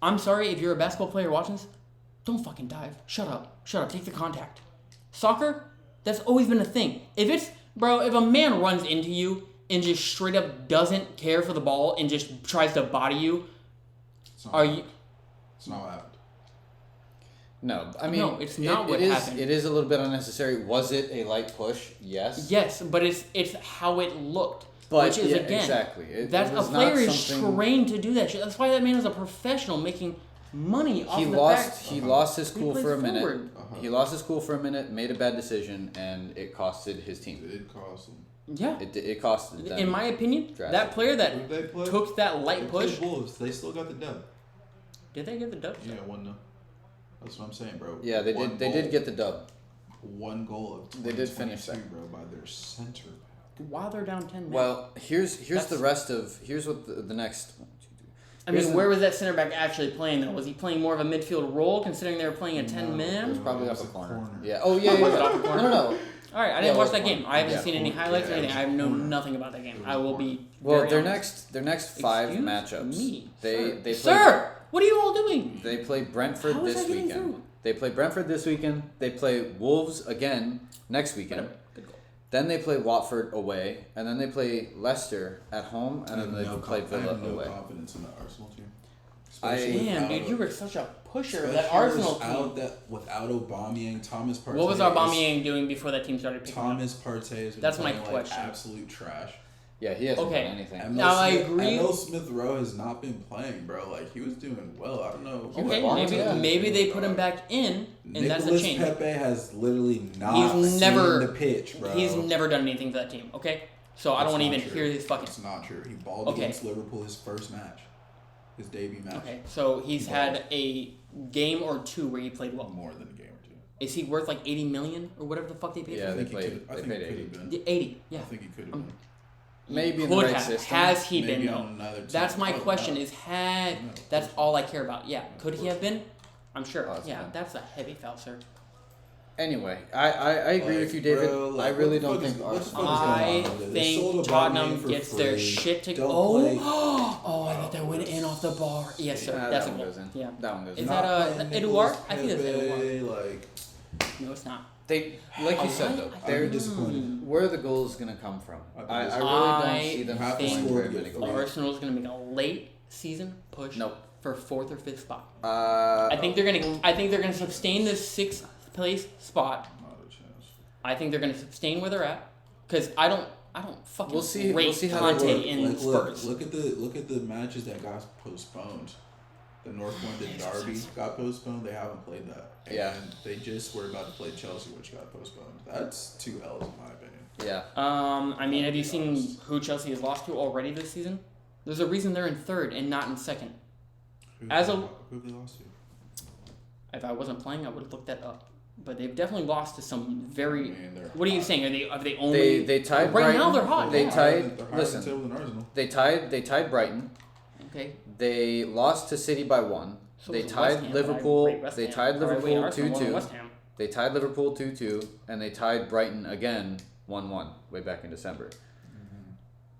I'm sorry if you're a basketball player watching this, don't fucking dive. Shut up. Take the contact. Soccer, that's always been a thing. If a man runs into you and just straight up doesn't care for the ball and just tries to body you, It's not are what you? It's not what happened. No, I mean, No, it's not what it is, happened. It is a little bit unnecessary. Was it a light push? Yes. Yes, but it's how it looked. But which is yeah, again, exactly. that's it a was player not is something- trained to do that shit. That's why that man is a professional making money off He the lost. fact. He lost his He cool plays for a minute. forward. He lost his cool for a minute, made a bad decision, and it costed his team. It did cost him. Yeah. It costed them. In my opinion, that player that took that light push. Wolves. They still got the dub. Did they get the dub? Yeah, 1-0. That's what I'm saying, bro. Yeah, they did. They did get the dub. 1 goal of they did finish that, bro, by their center. While they're down 10 men. Well, here's what the next. I mean, where was that center back actually playing though? Was he playing more of a midfield role, considering they were playing a 10 man? It was probably It up was a a corner. corner. Yeah. Oh yeah. Was it off the corner? No. All right, I didn't watch that game. I haven't seen any highlights or anything. I know nothing about that game. I will be. Well, very their honest. next 5 Excuse matchups. me, They sir, what are you all doing? They play Brentford How is this that getting weekend. through? They play Brentford this weekend. They play Wolves again next weekend. Whatever. Good goal. Then they play Watford away, and then they play Leicester at home, and then they play Villa I have no away. confidence in the Arsenal team. Damn, dude, you were such a pusher of that Arsenal team. Without Aubameyang, Thomas Partey. What was Aubameyang doing before that team started picking up? Thomas Partey has been That's my playing question. like absolute trash. Yeah, he hasn't Okay. done anything. Emil Now, I Smith- agree. Emil Smith Rowe has not been playing, bro. Like he was doing well. I don't know. Okay, maybe they put him back in, and that's a change. Pepe has literally not He's seen never the pitch, bro. He's never done anything for that team. Okay, so I don't want to even hear his fucking. It's not true. He balled Okay. against Liverpool his first match, his debut match. Okay, so he's had a game or two where he played well. More than a game or two. Is he worth like 80 million or whatever the fuck they paid Yeah, for they him? paid 80. 80, yeah. I think he could have been. Maybe in the Could right have. system. Has he Maybe been on though? another team. That's my Oh, question. no. Is had. No. That's all I care about. Yeah. Could he have been? I'm sure. Oh, that's Yeah. fine. That's a heavy foul, sir. Anyway, I agree with you, David. Bro, I really don't think what the Arsenal. fuck is going I on with it? They sold think Aubameyang Tottenham for gets their free. shit to Don't go. play. Oh, I thought that went in off the bar. Yes, sir. Yeah, That's that a one goal. goes in. Yeah. That one goes Is in. that Not playing Eduard? Nicolas I think it's Eduard. Pepe, like, No, it's not. They, like you said though, I'm they're disappointed. where are the goals gonna come from? I really I don't see them have to scoring score very to many get goals. free. Arsenal's gonna make a late season push. Nope. For 4th or 5th spot. I I think they're gonna sustain this 6th place spot. not a chance. I think they're gonna sustain where they're at. Cause I don't fucking We'll see how Conte they work. in Spurs. Look at the matches that got postponed. The North London derby got postponed. They haven't played that. And Yeah. they just were about to play Chelsea, which got postponed. That's 2 L's in my opinion. yeah. I mean, have you seen who Chelsea has lost to already this season? There's a reason they're in 3rd and not in 2nd. Who As they a- who they lost to? If I wasn't playing, I would have looked that up. But they've definitely lost to some very. I mean, they're What are you hot. saying? Are they only? They tied right Brighton. now they're hot. They yeah. tied. They're higher Listen, table than Arsenal. they tied Brighton. Okay. They lost to City by 1. So They was tied West Ham, Liverpool. but I rate West They Ham. tied All right, wait, Liverpool Arsenal won 2-2. West Ham. They tied Liverpool 2-2, and they tied Brighton again 1-1 way back in December.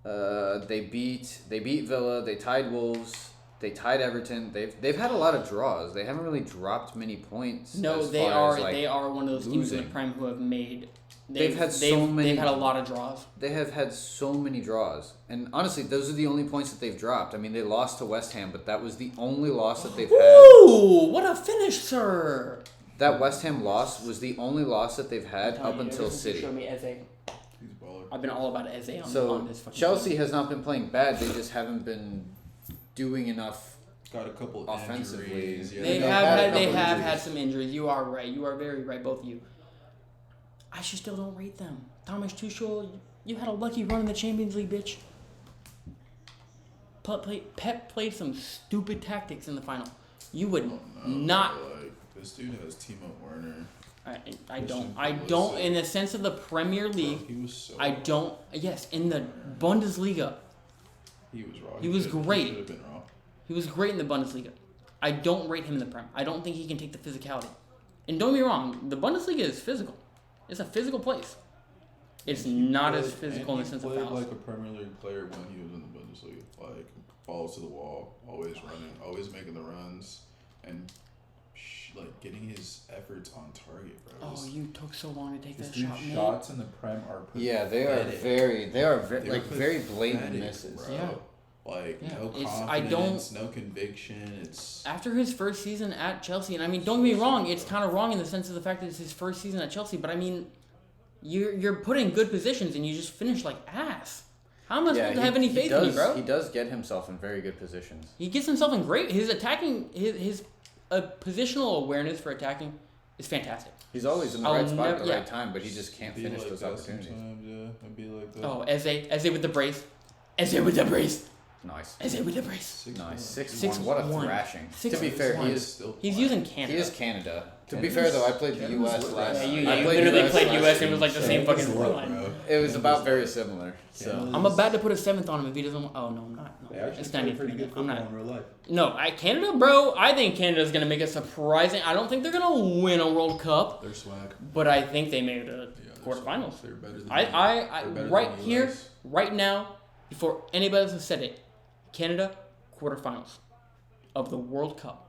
They beat Villa. They tied Wolves. They tied Everton. They've had a lot of draws. They haven't really dropped many points. No, as they far are as, like, they are one of those teams in losing. the Prem who have made. They've had so many- They've had a lot of draws. They have had so many draws, and honestly, those are the only points that they've dropped. I mean, they lost to West Ham, but that was the only loss that they've had. Ooh, what a finish, sir! That West Ham loss was the only loss that they've had up until City. Show me Eze. He's a baller. I've been all about Eze on So this fucking Chelsea has not been playing bad. They just haven't been doing enough. Got a couple Offensively. injuries. Yeah, They They've have had a had they couple have injuries. had some injuries. You are right. You are very right, both of you. I just still don't rate them. Thomas Tuchel, you had a lucky run in the Champions League, bitch. Pep played some stupid tactics in the final. You would not. Like, this dude has Timo Werner. I don't. In the sense of the Premier League, He was so. I don't. Yes, in the Bundesliga, He was raw. He was great. He should have been raw. he was great in the Bundesliga. I don't rate him in the Prem. I don't think he can take the physicality. And don't get me wrong, the Bundesliga is physical. It's a physical place. It's not as physical in the sense of played fouls. like a Premier League player when he was in the Bundesliga. Like, balls to the wall, always running, always making the runs, and like getting his efforts on target, bro. Oh, you took so long to take This that dude's shot, man. shots in the Prem are Yeah, they are pathetic. very They're like very blatant pathetic, misses. bro. Yeah. Like, Yeah. no It's- confidence, no conviction. It's After his first season at Chelsea, and I mean, don't get me wrong, it's kind of wrong in the sense of the fact that it's his first season at Chelsea, but I mean, you're put in good positions and you just finish like ass. How am I supposed to have any faith in you, bro? He does get himself in very good positions. He gets himself in great. His attacking, his positional awareness for attacking is fantastic. He's always in the I'll right spot at never- the yeah. right time, but he just can't Be finish like those that opportunities. sometimes, yeah. I'd be like that. Oh, Eze with the brace. Eze with the brace. Nice. Eze with the brace. Nice. 6-1. 6-1. What a thrashing. To be fair, 6-1. he is. Still He's playing. using Canada. He is Canada. To be Canada's- fair though, I played the Canada's U.S. lit last. right Yeah, now. you I played literally US played last US and it year, was like the so same fucking Canada's lit, scoreline. bro. It was about very similar. So Canada's- I'm about to put a 7th on him if he doesn't want. Oh, no, I'm not. No, They actually it's play not even pretty good I'm football not. in real life. No, Canada, bro, I think Canada's going to make it surprising. I don't think they're going to win a World Cup, They're swag. but I think they made it Yeah, to they're quarterfinals. swag. They're better than I they're better right than here, US. right now, before anybody else has said it, Canada, quarterfinals of the World Cup.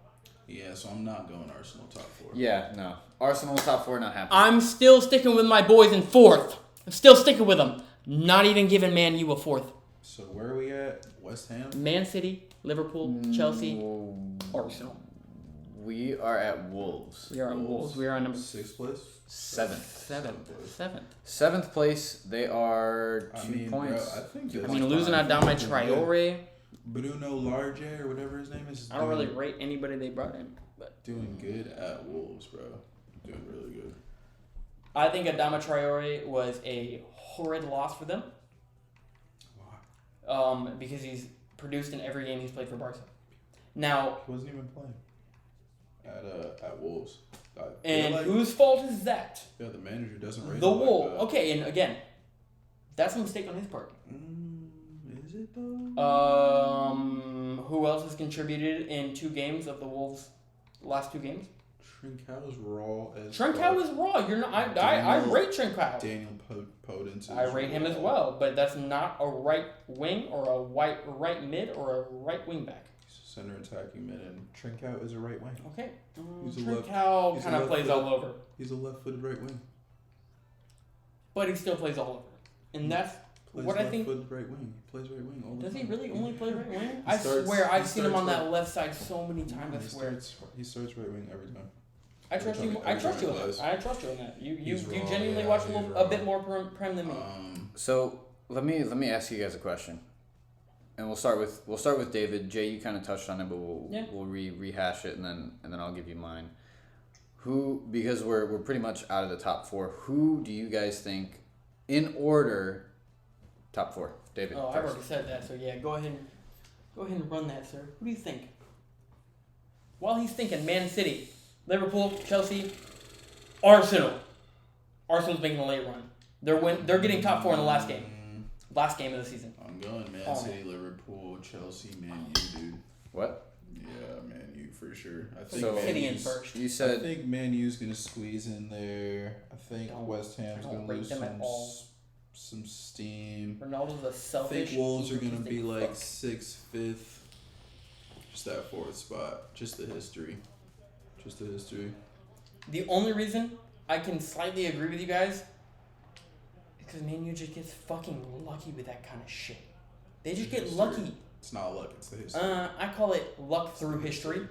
Yeah, so I'm not going Arsenal top 4. yeah, no. Arsenal top 4 not happening. I'm still sticking with my boys in 4th. I'm still sticking with them. Not even giving Man U a 4th. So where are we at? West Ham? Man City, Liverpool, Chelsea, Arsenal. We are at Wolves. We are on Wolves. We are on number 6th place? 7th. seventh. 7th place. They are 2 points. Bro, I think Two I that's mean, points losing behind. out down by Traore. Bruno Large or whatever his name is. I don't really rate anybody they brought in, but Doing good at Wolves, bro. Doing really good. I think Adama Traore was a horrid loss for them. Why? Because he's produced in every game he's played for Barca. Now, He wasn't even playing at Wolves. I feel and like, whose fault is that? yeah, the manager doesn't rate The him like Wolves. that. Okay, and again, that's a mistake on his part. Is it though? Who else has contributed in 2 games of the Wolves' last 2 games? Trincão's raw as Trincao is raw. You're not. I rate Trincao. Daniel Podence. I rate him as well, but that's not a right wing or a right mid or a right wing back. He's a center attacking mid, and Trincao is a right wing. Okay. He's a left- Trincao he's a kind of left plays foot. all over, He's a left-footed right wing. but he still plays all over, and that's Plays what I think. left-footed right wing. He plays right wing all the Does time. he really only play right wing? He I starts- swear he I've seen him on starts that left side so many times. I He swear. starts right wing every time. I trust you. I trust you on that. I trust you on that. You He's raw, genuinely yeah, watch he's a raw. bit more prem than me. So let me ask you guys a question, and we'll start with David. Jay, you kind of touched on it, but we'll rehash it, and then I'll give you mine. Who, because we're pretty much out of the top 4. Who do you guys think, in order, top 4? David. Oh, I've first. already said that. So yeah, go ahead and run that, sir. Who do you think? While he's thinking, Man City, Liverpool, Chelsea, Arsenal. Arsenal's making a late run. They're getting top 4 in the last game. Last game of the season. I'm going Man Oh. City, Liverpool, Chelsea, Man U, dude. What? Yeah, Man U for sure. I think So- Man City in U's- first. You I said think Man U's gonna squeeze in there. I think Don't- West Ham's I don't gonna rate lose them at all. some steam. Ronaldo's a I selfish. think Wolves are gonna egotistic be like fuck. 6th, 5th. Just that 4th spot. Just the history. The only reason I can slightly agree with you guys is because Man U just gets fucking lucky with that kind of shit. They just get History. lucky. It's not luck. It's the history. I call it luck through history.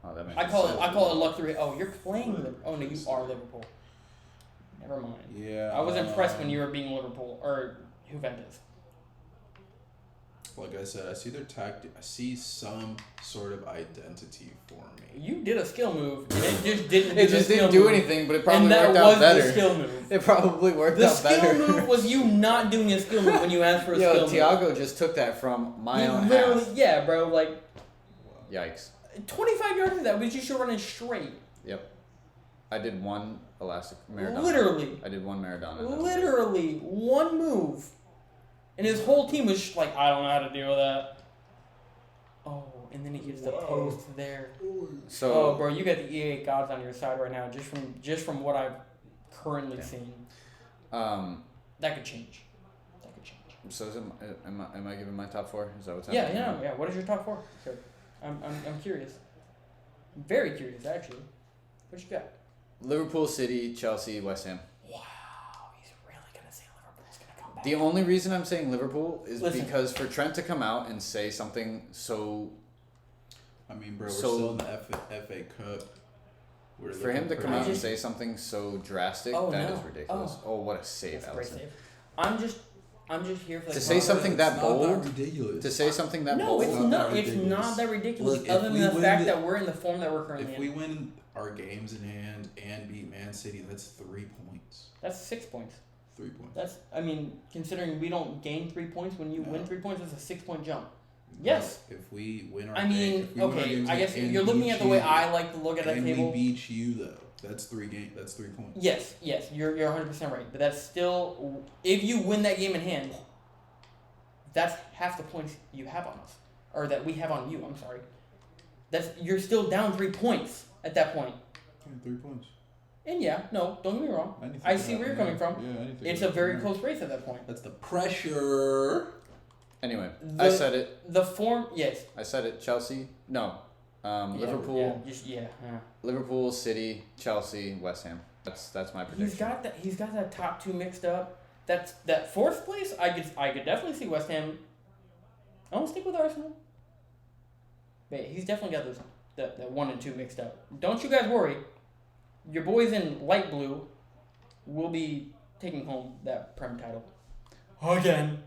oh, that makes I call it sense. luck through. Oh, you're playing Liverpool. Oh no, you are Liverpool. Never mind. Yeah. I was impressed when you were being Liverpool or Juventus. Like I said, I see their tactic. I see some sort of identity for me. You did a skill move, and it just didn't. It just didn't do anything, but it probably and that worked out was better. the skill move. It probably worked The out better. skill move was you not doing a skill move when you asked for a skill Thiago just took that from move. my He own literally, half. yeah, bro. Like Yikes. 25 yards of that, but you should run it straight. Yep. I did one elastic Maradona. Literally. I did one Maradona. That was it. Literally one move, and his whole team was just like, I don't know how to deal with that. Oh, and then he gets the post there. So, Oh, bro, you got the EA gods on your side right now, just from what I've currently seen. That could change. so is it, am I giving my top 4? Is that what's Yeah, happening? yeah. What is your top 4? Sure. I'm curious. Very curious, actually. What you got? Liverpool, City, Chelsea, West Ham. Wow, he's really gonna say Liverpool's gonna come back. The only reason I'm saying Liverpool is Listen. because for Trent to come out and say something so... I mean, bro, we're So- still in the FA Cup. We're For him to looking come pretty- out and say something so drastic, Oh, that no. is ridiculous. Oh, what a save, That's a great Alisson. save. I'm just here for the To say something It's that not bold, ridiculous. to say something that No, bold. it's not not. that It's ridiculous. not that ridiculous. Look, if other than we the win fact the- that we're in the form that we're currently If we in. win our games in hand and beat Man City, that's 3 points. That's 6 points. 3 points. That's, I mean, considering we don't gain 3 points when you win 3 points, that's a 6 point jump. No, Yes. If we win our I mean, game, if we win our okay, games I guess and you're looking beat at the way you, I like to look at that and table. we beat you though. That's 3 points. Yes, you're 100% right. But that's still, if you win that game in hand, that's half the points you have on us. Or that we have on you, I'm sorry. You're still down 3 points at that point. 3 points. And yeah, no, don't get me wrong. Anything I could see where you're happen, coming from. Yeah, anything It's could a very happen. close race at that point. That's the pressure. Anyway, I said it. The form, yes. I said it. Chelsea, no. Liverpool, Yeah. Liverpool, City, Chelsea, West Ham. That's my prediction. He's got that top two mixed up. That fourth place, I could definitely see West Ham. I won't stick with Arsenal. But he's definitely got that 1 and 2 mixed up. Don't you guys worry. Your boys in light blue will be taking home that Prem title again.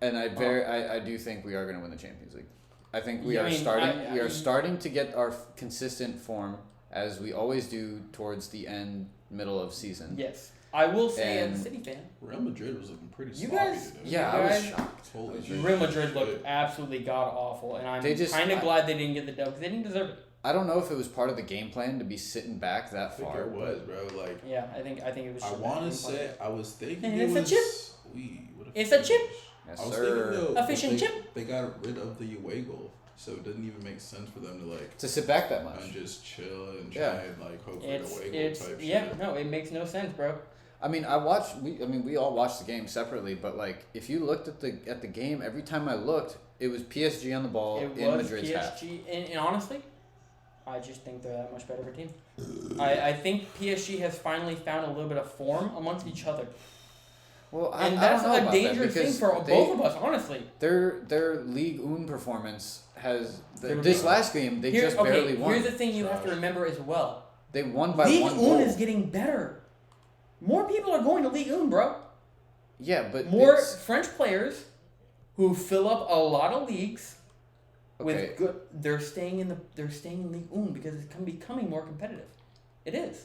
And I do think we are going to win the Champions League. I think we are starting to get our consistent form as we always do towards the middle of season. Yes. I will say, as a City fan, Real Madrid was looking pretty sloppy today. Yeah, I was shocked. Holy shit. Real Madrid looked absolutely god awful, and I'm kind of glad they didn't get the dub because they didn't deserve it. I don't know if it was part of the game plan to be sitting back that I think far. it was, bro. Like, yeah, I think it was. I want to say, I was thinking And it it's a was. chip. It's a chip. Yes, I was sir. thinking though, A fish and chip. They got rid of the away goal, so it didn't even make sense for them to like To sit back that much. and just chill and try Yeah. and like hope for an away goal type yeah, shit. no, it makes no sense, bro. I mean, we all watched the game separately, but like if you looked at the game, every time I looked, it was PSG on the ball It in was Madrid's half. PSG, and honestly, I just think they're that much better of a team. I think PSG has finally found a little bit of form amongst each other. Well, And I that's don't know a about dangerous that thing because for both of us, honestly. Their Ligue 1 performance has this last game they just barely won. Here's the thing you have to remember as well. They won by Ligue 1 1 goal. is getting better. More people are going to Ligue 1, bro. Yeah, but More French players who fill up a lot of leagues with good. They're staying in Ligue 1 because it's becoming more competitive. It is.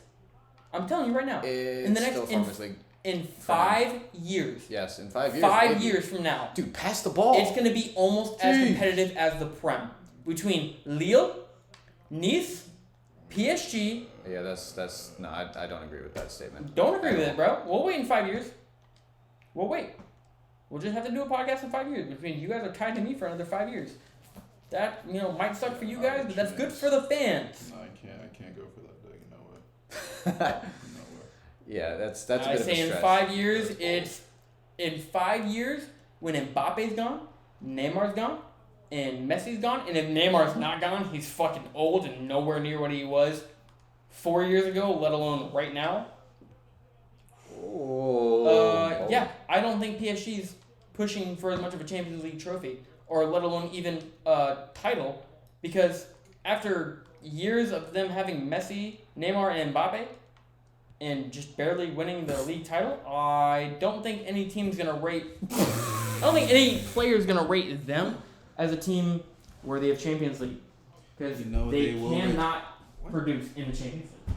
I'm telling you right now. In the next in 5 years. Yes, in 5 years. 5 years from now. Dude, pass the ball. It's going to be almost as competitive as the Prem. Between Lille, Nice, PSG. Yeah, that's no, I don't agree with that statement. Don't agree with it, bro. We'll wait in 5 years. We'll wait. We'll just have to do a podcast in 5 years. Which means you guys are tied to me for another 5 years. That, might suck for you guys, but that's good for the fans. No, I can't go for that thing. No way. No way. Yeah, that's a bit I of a say stretch. in 5 years, it's in 5 years when Mbappe's gone, Neymar's gone, and Messi's gone, and if Neymar's not gone, he's fucking old and nowhere near what he was 4 years ago, let alone right now. Yeah, I don't think PSG's pushing for as much of a Champions League trophy, or let alone even a title, because after years of them having Messi, Neymar, and Mbappe, and just barely winning the league title, I don't think any team's gonna rate. I don't think any player's gonna rate them as a team worthy of Champions League, because they cannot produce in the Champions League.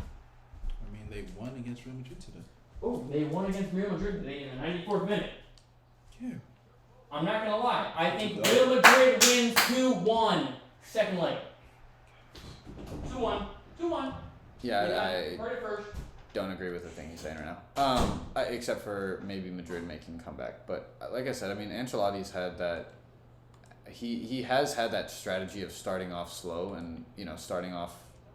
I mean, they won against Real Madrid today. Oh, they won against Real Madrid today in the 94th minute. Yeah. I'm not gonna lie. I think Real Madrid wins 2-1. Second leg. 2-1. 2-1. Yeah, I heard it first. don't agree with the thing he's saying right now. Except for maybe Madrid making a comeback. But like I said, I mean, Ancelotti's had that. He has had that strategy of starting off slow and starting off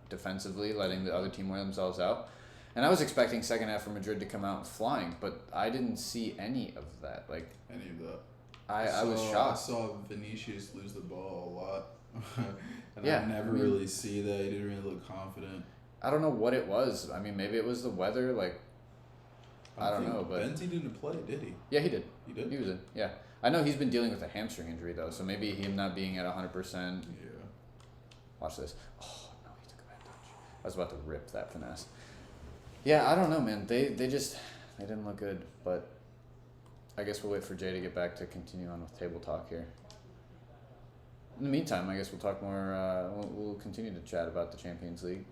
defensively, letting the other team wear themselves out. And I was expecting second half for Madrid to come out flying, but I didn't see any of that. Any of that. I was shocked. I saw Vinicius lose the ball a lot. And Yeah, I never really see that. He didn't really look confident. I don't know what it was. I mean, maybe it was the weather. I don't know. But Benzi didn't play, did he? Yeah, he did. He did? He was in. Yeah. I know he's been dealing with a hamstring injury, though, so maybe him not being at 100%. Yeah. Watch this. Oh, no, he took a bad touch. I was about to rip that finesse. Yeah, I don't know, man. They didn't look good, but I guess we'll wait for Jay to get back to continue on with table talk here. In the meantime, I guess we'll talk more. We'll continue to chat about the Champions League.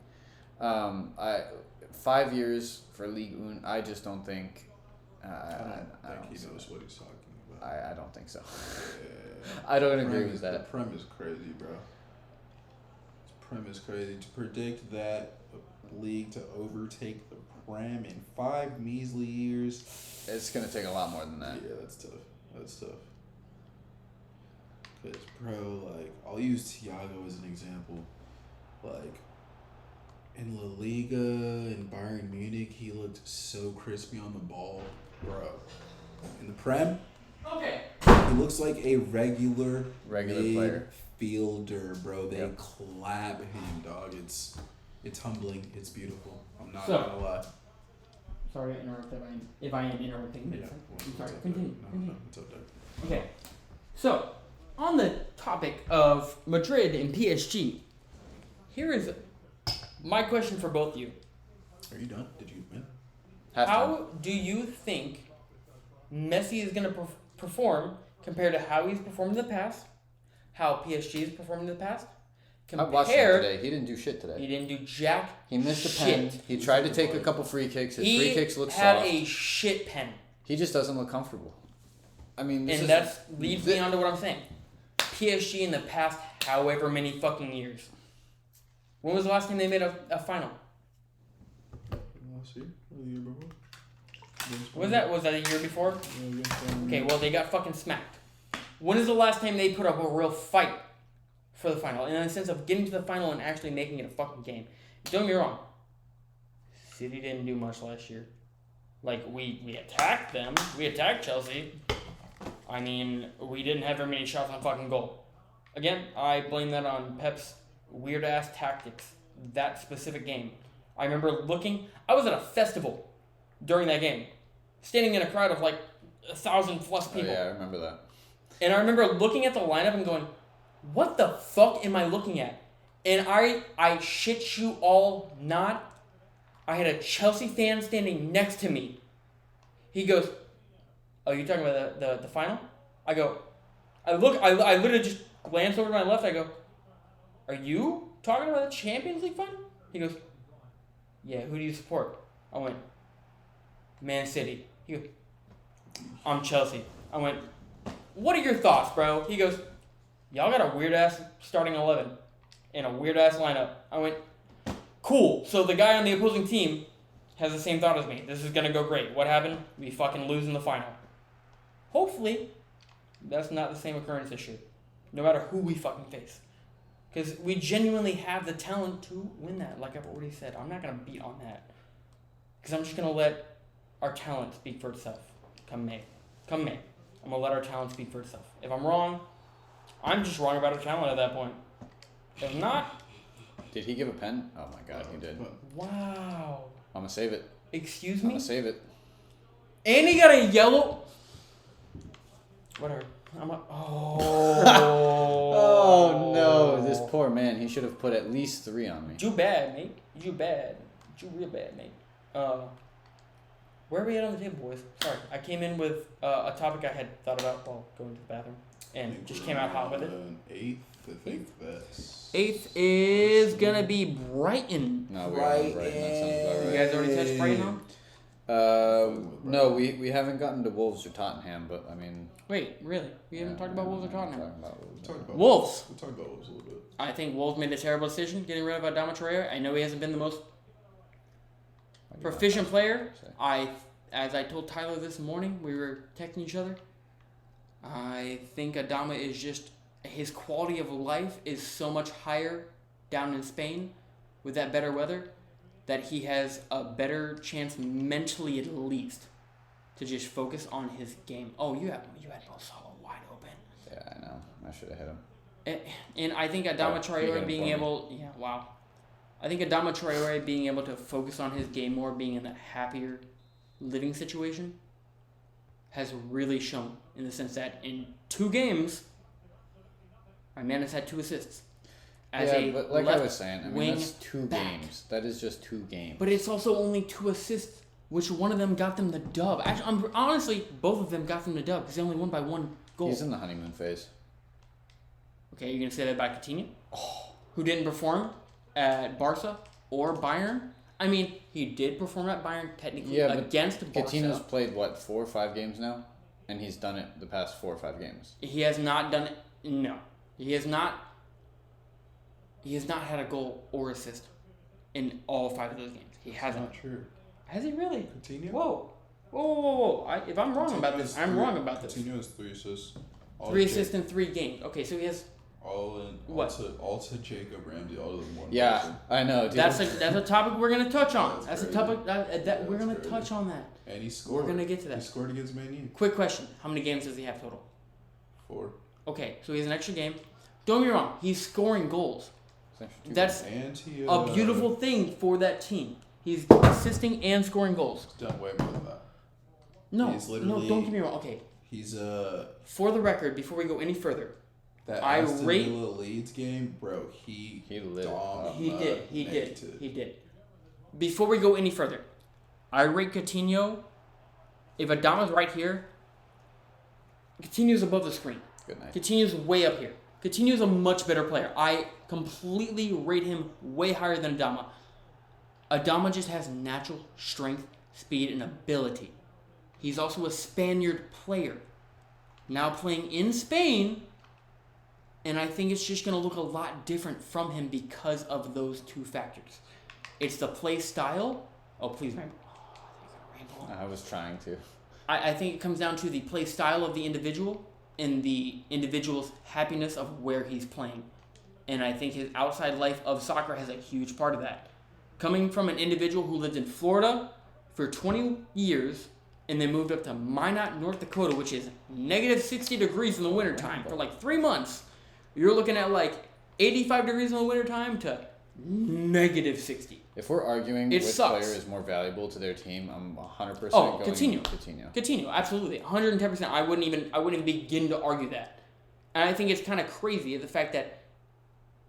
I 5 years for Ligue 1. I just don't think. I don't think he knows what he's talking about. I don't think so. Yeah. I don't agree with that. The Prem is crazy, bro. The Prem is crazy. To predict that league to overtake the Prem in 5 measly years. It's gonna take a lot more than that. Yeah, that's tough. That's tough. Because, bro, like, I'll use Thiago as an example. Like, in La Liga, in Bayern Munich, he looked so crispy on the ball. Bro, in the Prem, Okay. he looks like a regular player. Fielder, bro. They Yep. clap him, dog. It's humbling. It's beautiful. I'm not So- gonna lie. Sorry to interrupt if I am interrupting. Yeah. I'm sorry. Continue. No, it's up there. Okay. So, on the topic of Madrid and PSG, here is my question for both of you. Are you done? Did you win? Halftime. How do you think Messi is going to perform compared to how he's performed in the past, how PSG has performed in the past? I watched him today. He didn't do shit today. He didn't do jack. He missed a shit. pen. He tried to take a couple free kicks. His free kicks look had soft. a shit pen. He just doesn't look comfortable. I mean, And that leads me on to what I'm saying. PSG in the past however many fucking years. When was the last time they made a final? Last year? Or the year before? Was that a year before? Okay, well they got fucking smacked. When is the last time they put up a real fight for the final? In the sense of getting to the final and actually making it a fucking game. Don't get me wrong. City didn't do much last year. Like, we attacked them. We attacked Chelsea. I mean, we didn't have very many shots on fucking goal. Again, I blame that on Pep's weird-ass tactics. That specific game. I remember looking... I was at a festival during that game. Standing in a crowd of like 1,000 plus people. Oh, yeah, I remember that. And I remember looking at the lineup and going, what the fuck am I looking at? And I shit you all not, I had a Chelsea fan standing next to me. He goes, oh, you talking about the final? I go, I literally just glance over to my left. I go, are you talking about the Champions League final? He goes, yeah, who do you support? I went, Man City. He goes, I'm Chelsea. I went, what are your thoughts, bro? He goes, y'all got a weird-ass starting 11 and a weird-ass lineup. I went, cool. So the guy on the opposing team has the same thought as me. This is going to go great. What happened? We fucking lose in the final. Hopefully, that's not the same occurrence this year. No matter who we fucking face. Because we genuinely have the talent to win that, like I've already said. I'm not going to beat on that. Because I'm just going to let our talent speak for itself. Come May. I'm going to let our talent speak for itself. If I'm wrong, I'm just wrong about our talent at that point. If not... Did he give a pen? Oh my god, he did. Wow. I'm gonna save it. Excuse I'm me? gonna save it. And he got a yellow... Whatever. I'm a... Oh. Oh no, this poor man. He should have put at least 3 on me. You bad, mate. You bad. You real bad, mate. Where are we at on the table, boys? Sorry, I came in with a topic I had thought about while going to the bathroom, and just came out hot with it. 8th, I think that's... 8th is gonna be Brighton. No, we're on Brighton. That sounds about You right. guys already touched Brighton on? No, we haven't gotten to Wolves or Tottenham, but I mean... Wait, really? We haven't talked about Wolves or Tottenham? We'll talk about Wolves. We'll talk about Wolves a little bit. I think Wolves made a terrible decision getting rid of Adama Traore. I know he hasn't been the most proficient player. As I told Tyler this morning, we were texting each other. I think Adama is just, his quality of life is so much higher down in Spain with that better weather that he has a better chance mentally at least to just focus on his game. Oh, you had Mo Salah wide open. Yeah, I know. I should have hit him. And I think Adama you're Traore gonna being point able... Yeah, wow. I think Adama Traore being able to focus on his game more, being in a happier living situation, has really shown in the sense that in 2 games, my man has had 2 assists. But like I was saying, I mean, that's 2 back. games. That is just 2 games. But it's also only 2 assists, which one of them got them the dub. Actually, honestly, both of them got them the dub because they only won by 1 goal. He's in the honeymoon phase. Okay, you're going to say that about Coutinho? Who didn't perform at Barca? or Bayern. I mean, he did perform at Bayern technically against Barca. Coutinho's played, 4 or 5 games now? And he's done it the past 4 or 5 games. He has not done it. No. He has not had a goal or assist in all 5 of those games. He hasn't. Not true. Has he really? Coutinho? Whoa. If I'm wrong about this, I'm wrong about this. Coutinho has 3 assists. 3 assists in 3 games. Okay, so he has... All to Jacob Ramsey, all of them one. Yeah, person. I know. Dude. That's a topic we're gonna touch on. That's a topic that we're gonna touch on that. And he scored. We're gonna get to that. He scored against Man U. Quick question: how many games does he have total? 4. Okay, so he has an extra game. Don't get me wrong; he's scoring goals. That's a beautiful thing for that team. He's assisting and scoring goals. He's done way more than that. No, don't get me wrong. Okay. He's For the record, before we go any further, that Aston Villa Leeds game, bro. He did. Before we go any further, I rate Coutinho. If Adama's right here, Coutinho's above the screen. Good night. Coutinho's way up here. Coutinho's a much better player. I completely rate him way higher than Adama. Adama just has natural strength, speed, and ability. He's also a Spaniard player. Now playing in Spain, and I think it's just going to look a lot different from him because of those 2 factors. It's the play style. Oh, please, Rainbow. I was trying to. I think it comes down to the play style of the individual and the individual's happiness of where he's playing. And I think his outside life of soccer has a huge part of that. Coming from an individual who lived in Florida for 20 years and then moved up to Minot, North Dakota, which is negative 60 degrees in the wintertime for like 3 months. You're looking at like 85 degrees in the wintertime to negative 60. If we're arguing which player is more valuable to their team, I'm 100% going Coutinho. Coutinho. Coutinho, absolutely. 110%. I wouldn't even begin to argue that. And I think it's kind of crazy the fact that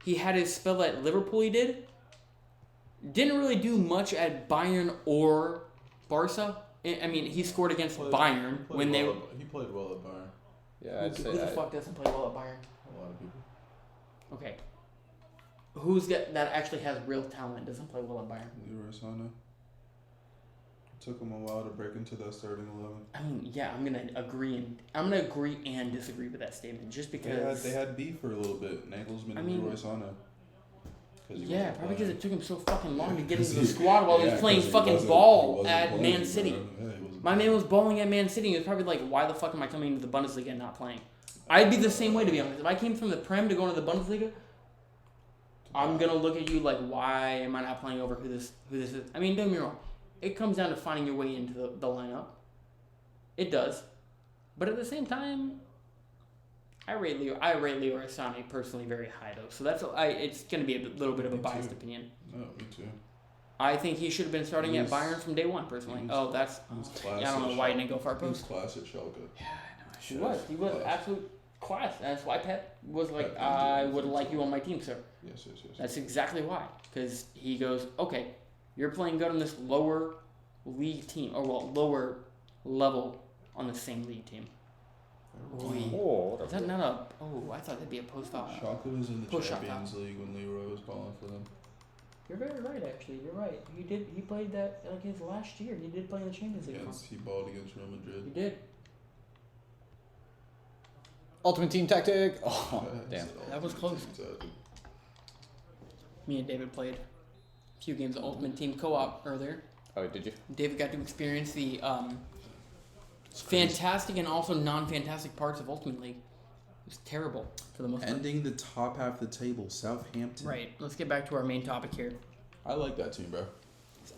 he had his spell at Liverpool didn't really do much at Bayern or Barca. I mean, he scored against Bayern when they... He played well at Bayern. Yeah, I'd say who the fuck doesn't play well at Bayern? A lot of people. Okay. Who's that actually has real talent doesn't play well at Bayern? Leroy Sané. Took him a while to break into that starting 11. I mean, yeah, I'm gonna agree and disagree with that statement just because they had beef for a little bit. Nagelsmann and Leroy Sané. Yeah, probably because it took him so fucking long to get into the squad while he was playing fucking ball at Man City. My man was balling at Man City. He was probably like, why the fuck am I coming into the Bundesliga and not playing? I'd be the same way, to be honest. If I came from the Prem to go into the Bundesliga, I'm going to look at you like, why am I not playing over who this is? I mean, don't get me wrong. It comes down to finding your way into the lineup. It does. But at the same time, I rate Leroy Sané personally very high, though. So it's going to be a little bit of a biased opinion. No, me too. I think he should have been starting at Bayern from day one, personally. I don't know why he didn't go far post. He was class at Schalke. Yeah, I know. He was absolute class. That's why Pep was like, I would like you on my team, sir. Yes. That's exactly why. Because he goes, okay, you're playing good on this lower league team, lower level on the same league team. Is that not a... Oh, I thought that'd be a post-op. Schalke was in the Post Champions League when Leroy was calling for them. You're very right, actually. You're right. He played that like his last year. He did play in the Champions League. He balled against Real Madrid. He did. Ultimate Team Tactic. Oh, damn. That was close. Me and David played a few games of Ultimate Team Co-op earlier. Oh, did you? David got to experience the fantastic and also non-fantastic parts of Ultimate League. It was terrible for the most part. Ending the top half of the table, Southampton. Right. Let's get back to our main topic here. I like that team, bro.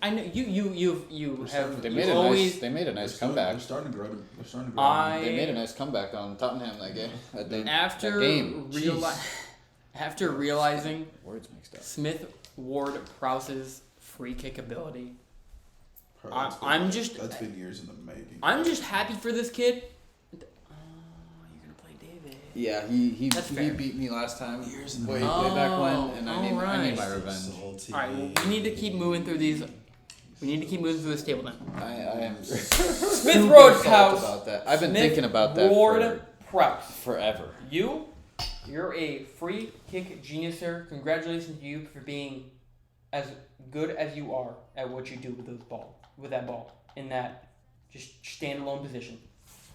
I know you have. They made a nice comeback. They're starting to grow. They made a nice comeback on Tottenham that game. After realizing words mixed up. Smith Ward Prowse's free kick ability, That's been years in the making. I'm just happy for this kid. You're gonna play David. Yeah, he beat me last time. Years in way back when, and I need my revenge. All right, well, we need to keep moving through these. We need to keep moving through this table now. I am Smith Ward Prowse. About that. I've been thinking about that Prowse. forever. You're a free kick genius, sir. Congratulations to you for being as good as you are at what you do with that ball in that just standalone position.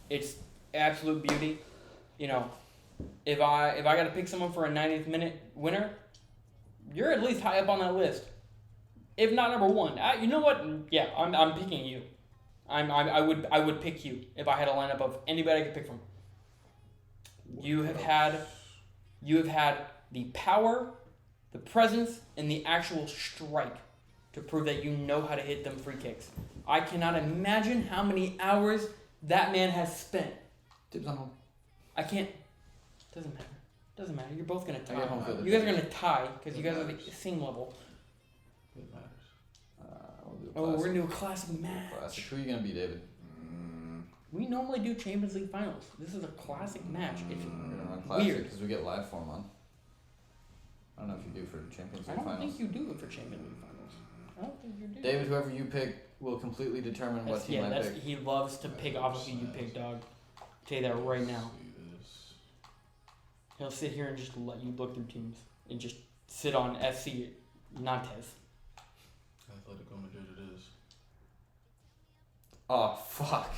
It's absolute beauty. You know, if I got to pick someone for a 90th minute winner, you're at least high up on that list. If not number one, you know what? Yeah, I'm picking you. I would pick you if I had a lineup of anybody I could pick from. You have had the power, the presence, and the actual strike to prove that you know how to hit them free kicks. I cannot imagine how many hours that man has spent. Dibs on home. I can't. Doesn't matter. Doesn't matter. You're both gonna tie. I get home field You guys are gonna tie because you guys are the same level. It matters. We're gonna do a classic match. Classic. Who are you gonna be, David? We normally do Champions League finals. This is a classic match. It's We're gonna run classic weird. because we get live form on. I don't know if you do for Champions I League don't finals. think you do it for Champions League finals. I don't think you do. David, whoever you pick will completely determine what team I pick. He loves to pick off of who you pick, dog. I'll tell you that right now. He'll sit here and just let you look through teams and just sit on FC Nantes. Atletico Madrid it is. Oh, fuck.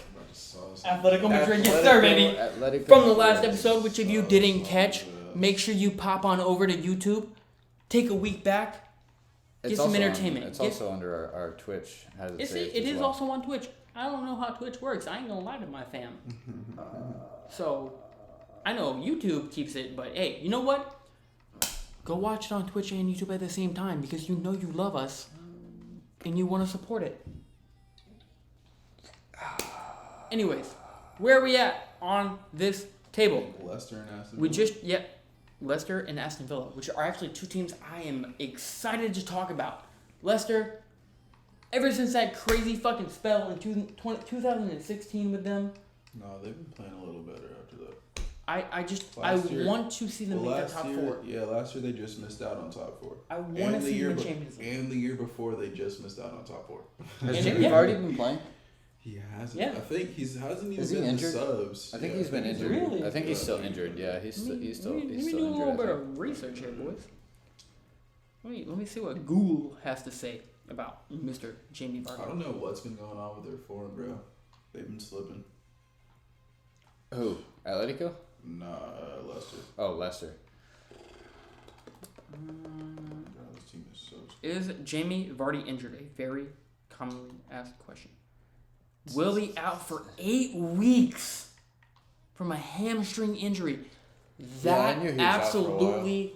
Atletico Madrid, yes sir, baby. Atletico From the Madrid. last episode, which if you didn't catch, make sure you pop on over to YouTube. Take a week back. Get some entertainment. It's also under our Twitch. It is also on Twitch. I don't know how Twitch works. I ain't gonna lie to my fam. So, I know YouTube keeps it, but hey, you know what? Go watch it on Twitch and YouTube at the same time because you know you love us and you want to support it. Anyways, where are we at on this table? Leicester and Aston We Leicester and Aston Villa, which are actually two teams I am excited to talk about. Leicester, ever since that crazy fucking spell in 2016 with them, No, they've been playing a little better after that. I want to see them make the top four. Yeah, last year they just missed out on top four. I want to see them in Champions League. And the year before they just missed out on top four. Has Jimmy Vardy been playing? He hasn't. Yeah. I think hasn't even Is he been injured? the subs. I think he's been injured. Really? I think he's still injured. Yeah, he's still Let me injured. do a little bit of research here, boys. Let me see what Google has to say about Mr. Jamie Vardy. I don't know what's been going on with their form, bro. They've been slipping. Who? Atletico? Nah, Leicester. Oh, Leicester. God, this team is so. Is Jamie Vardy injured? A very commonly asked question. Will he out for 8 weeks from a hamstring injury? That I knew he was out for a while. absolutely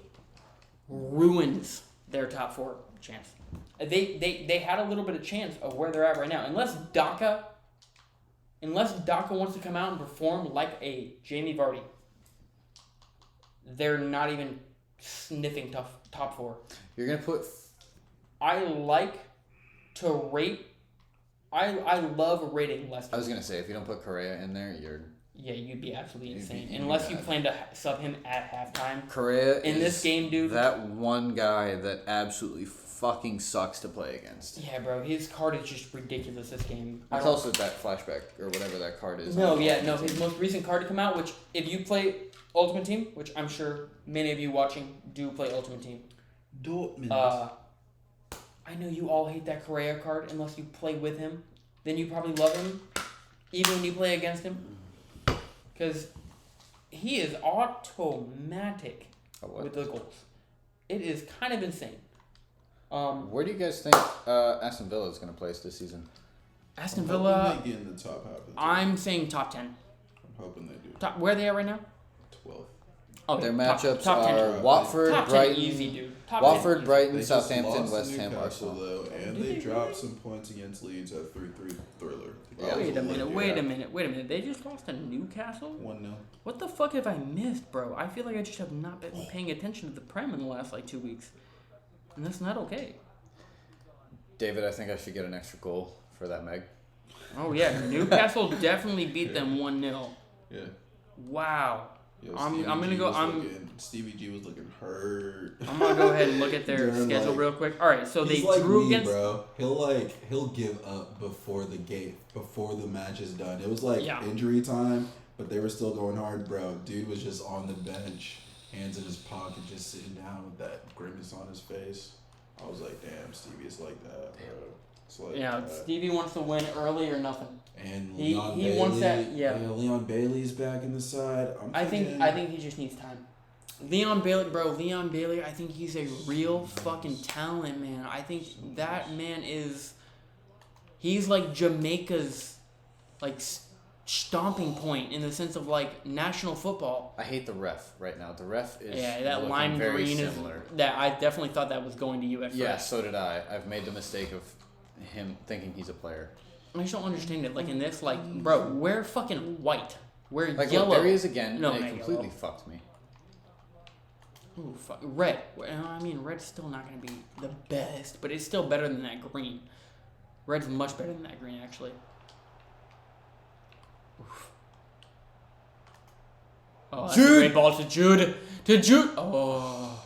ruins their top four chance. They had a little bit of chance of where they're at right now. Unless Daka wants to come out and perform like a Jamie Vardy, they're not even sniffing top four. You're gonna put. I like to rate. I love rating Leicester. I was gonna say if you don't put Correa in there, You'd be absolutely insane. you'd be Unless you bad. plan to sub him at halftime. Correa In this game, dude. That one guy that absolutely fucking sucks to play against. Yeah, bro. His card is just ridiculous this game. It's also that flashback or whatever that card is. His most recent card to come out, which if you play Ultimate Team, which I'm sure many of you watching do play Ultimate Team. Dortmund. I know you all hate that Correa card unless you play with him. Then you probably love him, even when you play against him. Because he is automatic with the goals. It is kind of insane. Where do you guys think Aston Villa is going to place this season? Aston I'm Villa, hoping they get in the top half of the team. I'm saying top 10. I'm hoping they do. Where are they at right now? 12th. Oh, Their top- matchups top 10. are Watford, Top 10 Brighton, easy, dude. Top 10 Watford, easy. Brighton, They just Southampton, lost West to Ham, Newcastle, Arsenal. though, and Did they they dropped some points against Leeds at 3-3 thriller. Yeah. Wait a minute. They just lost to Newcastle? 1-0. What the fuck have I missed, bro? I feel like I just have not been paying attention to the Prem in the last 2 weeks. And that's not okay. David, I think I should get an extra goal for that Meg. Oh, yeah. Newcastle definitely beat them 1-0. Yeah. Wow. Yo, I'm gonna go. Stevie G was looking hurt. I'm gonna go ahead and look at their During, schedule real quick. All right, so they He's like drew me, against. bro. He'll give up before the match is done. It was injury time, but they were still going hard, bro. Dude was just on the bench, hands in his pocket, just sitting down with that grimace on his face. I was like, damn, Stevie is like that, bro. It's like Yeah, Stevie wants to win early or nothing. And he Bailey, wants that. Yeah. Leon Bailey's back in the side. I think he just needs time. Leon Bailey, I think he's a real fucking talent, man. I think that man is... He's like Jamaica's, like, stomping point in the sense of, like, national football. I hate the ref right now. The ref is that lime very green similar. That I definitely thought that was going to you at first. Yeah, so did I. I've made the mistake of him thinking he's a player. I just don't understand it. Like, in this, like, bro, wear fucking white. Wear like, yellow. Look, there he is again, No, and it completely fucked me. Ooh, fuck. Red. I mean, red's still not going to be the best, but it's still better than that green. Red's much better than that green, actually. Oof. Oh, that's a great ball to Jude. Oh.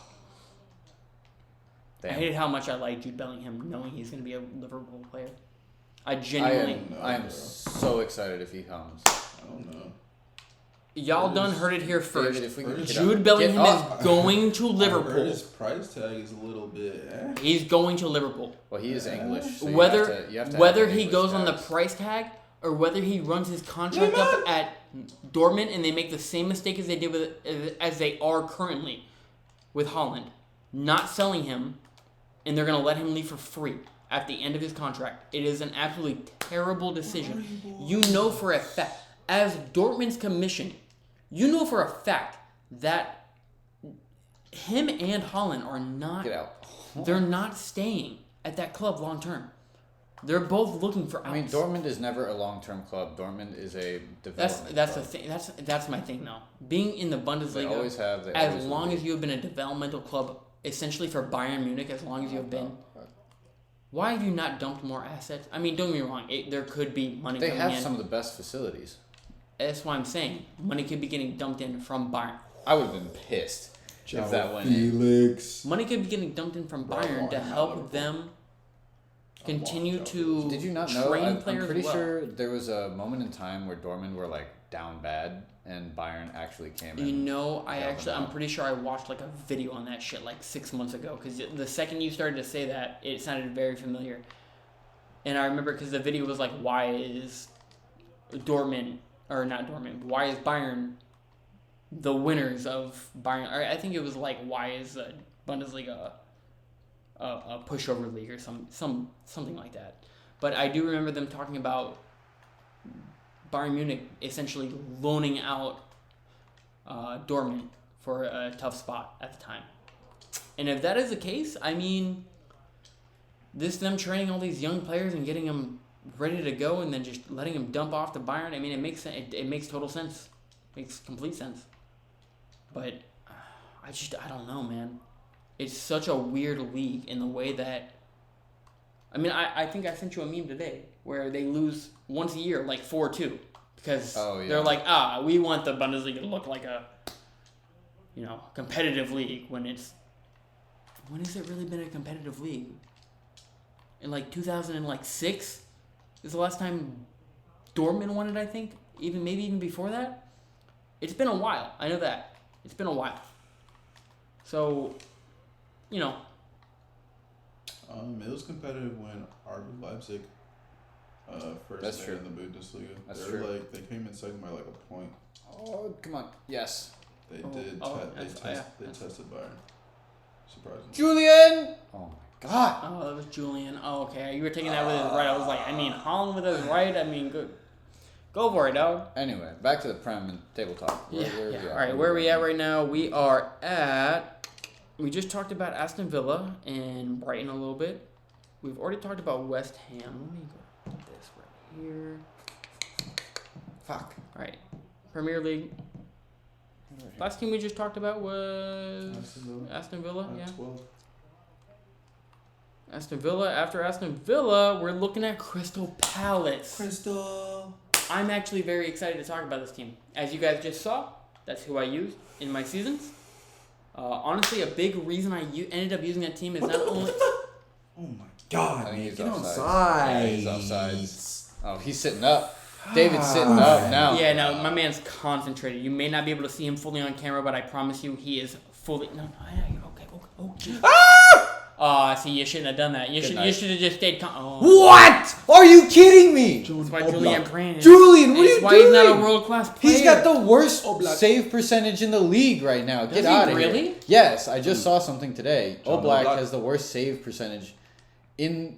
Damn. I hated how much I like Jude Bellingham, knowing he's going to be a Liverpool player. I genuinely... I am so excited if he comes. I don't know. Y'all done heard it here first. David, Jude Bellingham is going to Liverpool. His price tag is a little bit. He's going to Liverpool. Well, he is English. So whether he goes on the price tag or whether he runs his contract up at Dortmund and they make the same mistake as they did as they are currently with Haaland, not selling him, and they're gonna let him leave for free at the end of his contract. It is an absolutely terrible decision. You know for a fact, as Dortmund's commission, you know for a fact that him and Haaland are not... Get out. They're not staying at that club long term. They're both looking for outs. I mean, Dortmund is never a long-term club. Dortmund is a development That's club. the thing. That's my thing now. Being in the Bundesliga, They always have. as long as you have been a developmental club, essentially for Bayern Munich, as long as you have been. Why have you not dumped more assets? I mean, don't get me wrong. There could be money coming in. They have some of the best facilities. That's why I'm saying money could be getting dumped in from Bayern. I would have been pissed if that went Felix. Money could be getting dumped in from Bayern to help them continue to Did you not know? train I'm players pretty well. sure there was a moment in time where Dortmund were like down bad and Bayern actually came in. You know, I'm pretty sure I watched like a video on that shit like 6 months ago because the second you started to say that, it sounded very familiar. And I remember because the video was like, why is why is Bayern the winners of Bayern? Or I think it was like, why is the Bundesliga a pushover league or something like that. But I do remember them talking about Bayern Munich essentially loaning out Dortmund for a tough spot at the time. And if that is the case, I mean, them training all these young players and getting them ready to go and then just letting them dump off to Bayern, I mean, it makes total sense. Makes complete sense. But I don't know, man. It's such a weird league in the way that... I mean, I think I sent you a meme today where they lose once a year, like 4-2. Because they're like, we want the Bundesliga to look like a, competitive league when it's... When has it really been a competitive league? In like 2006 is the last time Dortmund won it, I think. Maybe even before that. It's been a while. I know that. It's been a while. So, It was competitive when RB Leipzig first made in the Bundesliga. That's true. They came in second by like a point. Oh, come on. Yes. They tested Bayern. Surprisingly. Julian! Oh my god. Oh, that was Julian. Oh, okay. You were taking that with his right. I was like, Haaland with his right. Good. Go for it, dog. Anyway, back to the Prem and table talk. All right, where are we at right now? We are at... We just talked about Aston Villa and Brighton a little bit. We've already talked about West Ham. Let me go put this right here. Fuck. All right. Premier League. Last team we just talked about was Aston Villa. Yeah. 12. Aston Villa. After Aston Villa, we're looking at Crystal Palace. Crystal. I'm actually very excited to talk about this team. As you guys just saw, that's who I used in my seasons. Honestly, a big reason I ended up using that team is not only... Oh my god, I think man. he's Get offside. onside. Yeah, he's offside. Oh, he's sitting up. David's sitting up now. Yeah, no, my man's concentrated. You may not be able to see him fully on camera, but I promise you he is fully... No, okay. See, you shouldn't have done that. You should have just stayed calm. What? Are you kidding me? That's why Julian Brand. Julian, what are you doing? That's why he's not a world-class player. He's got the worst save percentage in the league right now. Get out of here. Really? Yes, I just saw something today. John Oblak Oblak has the worst save percentage I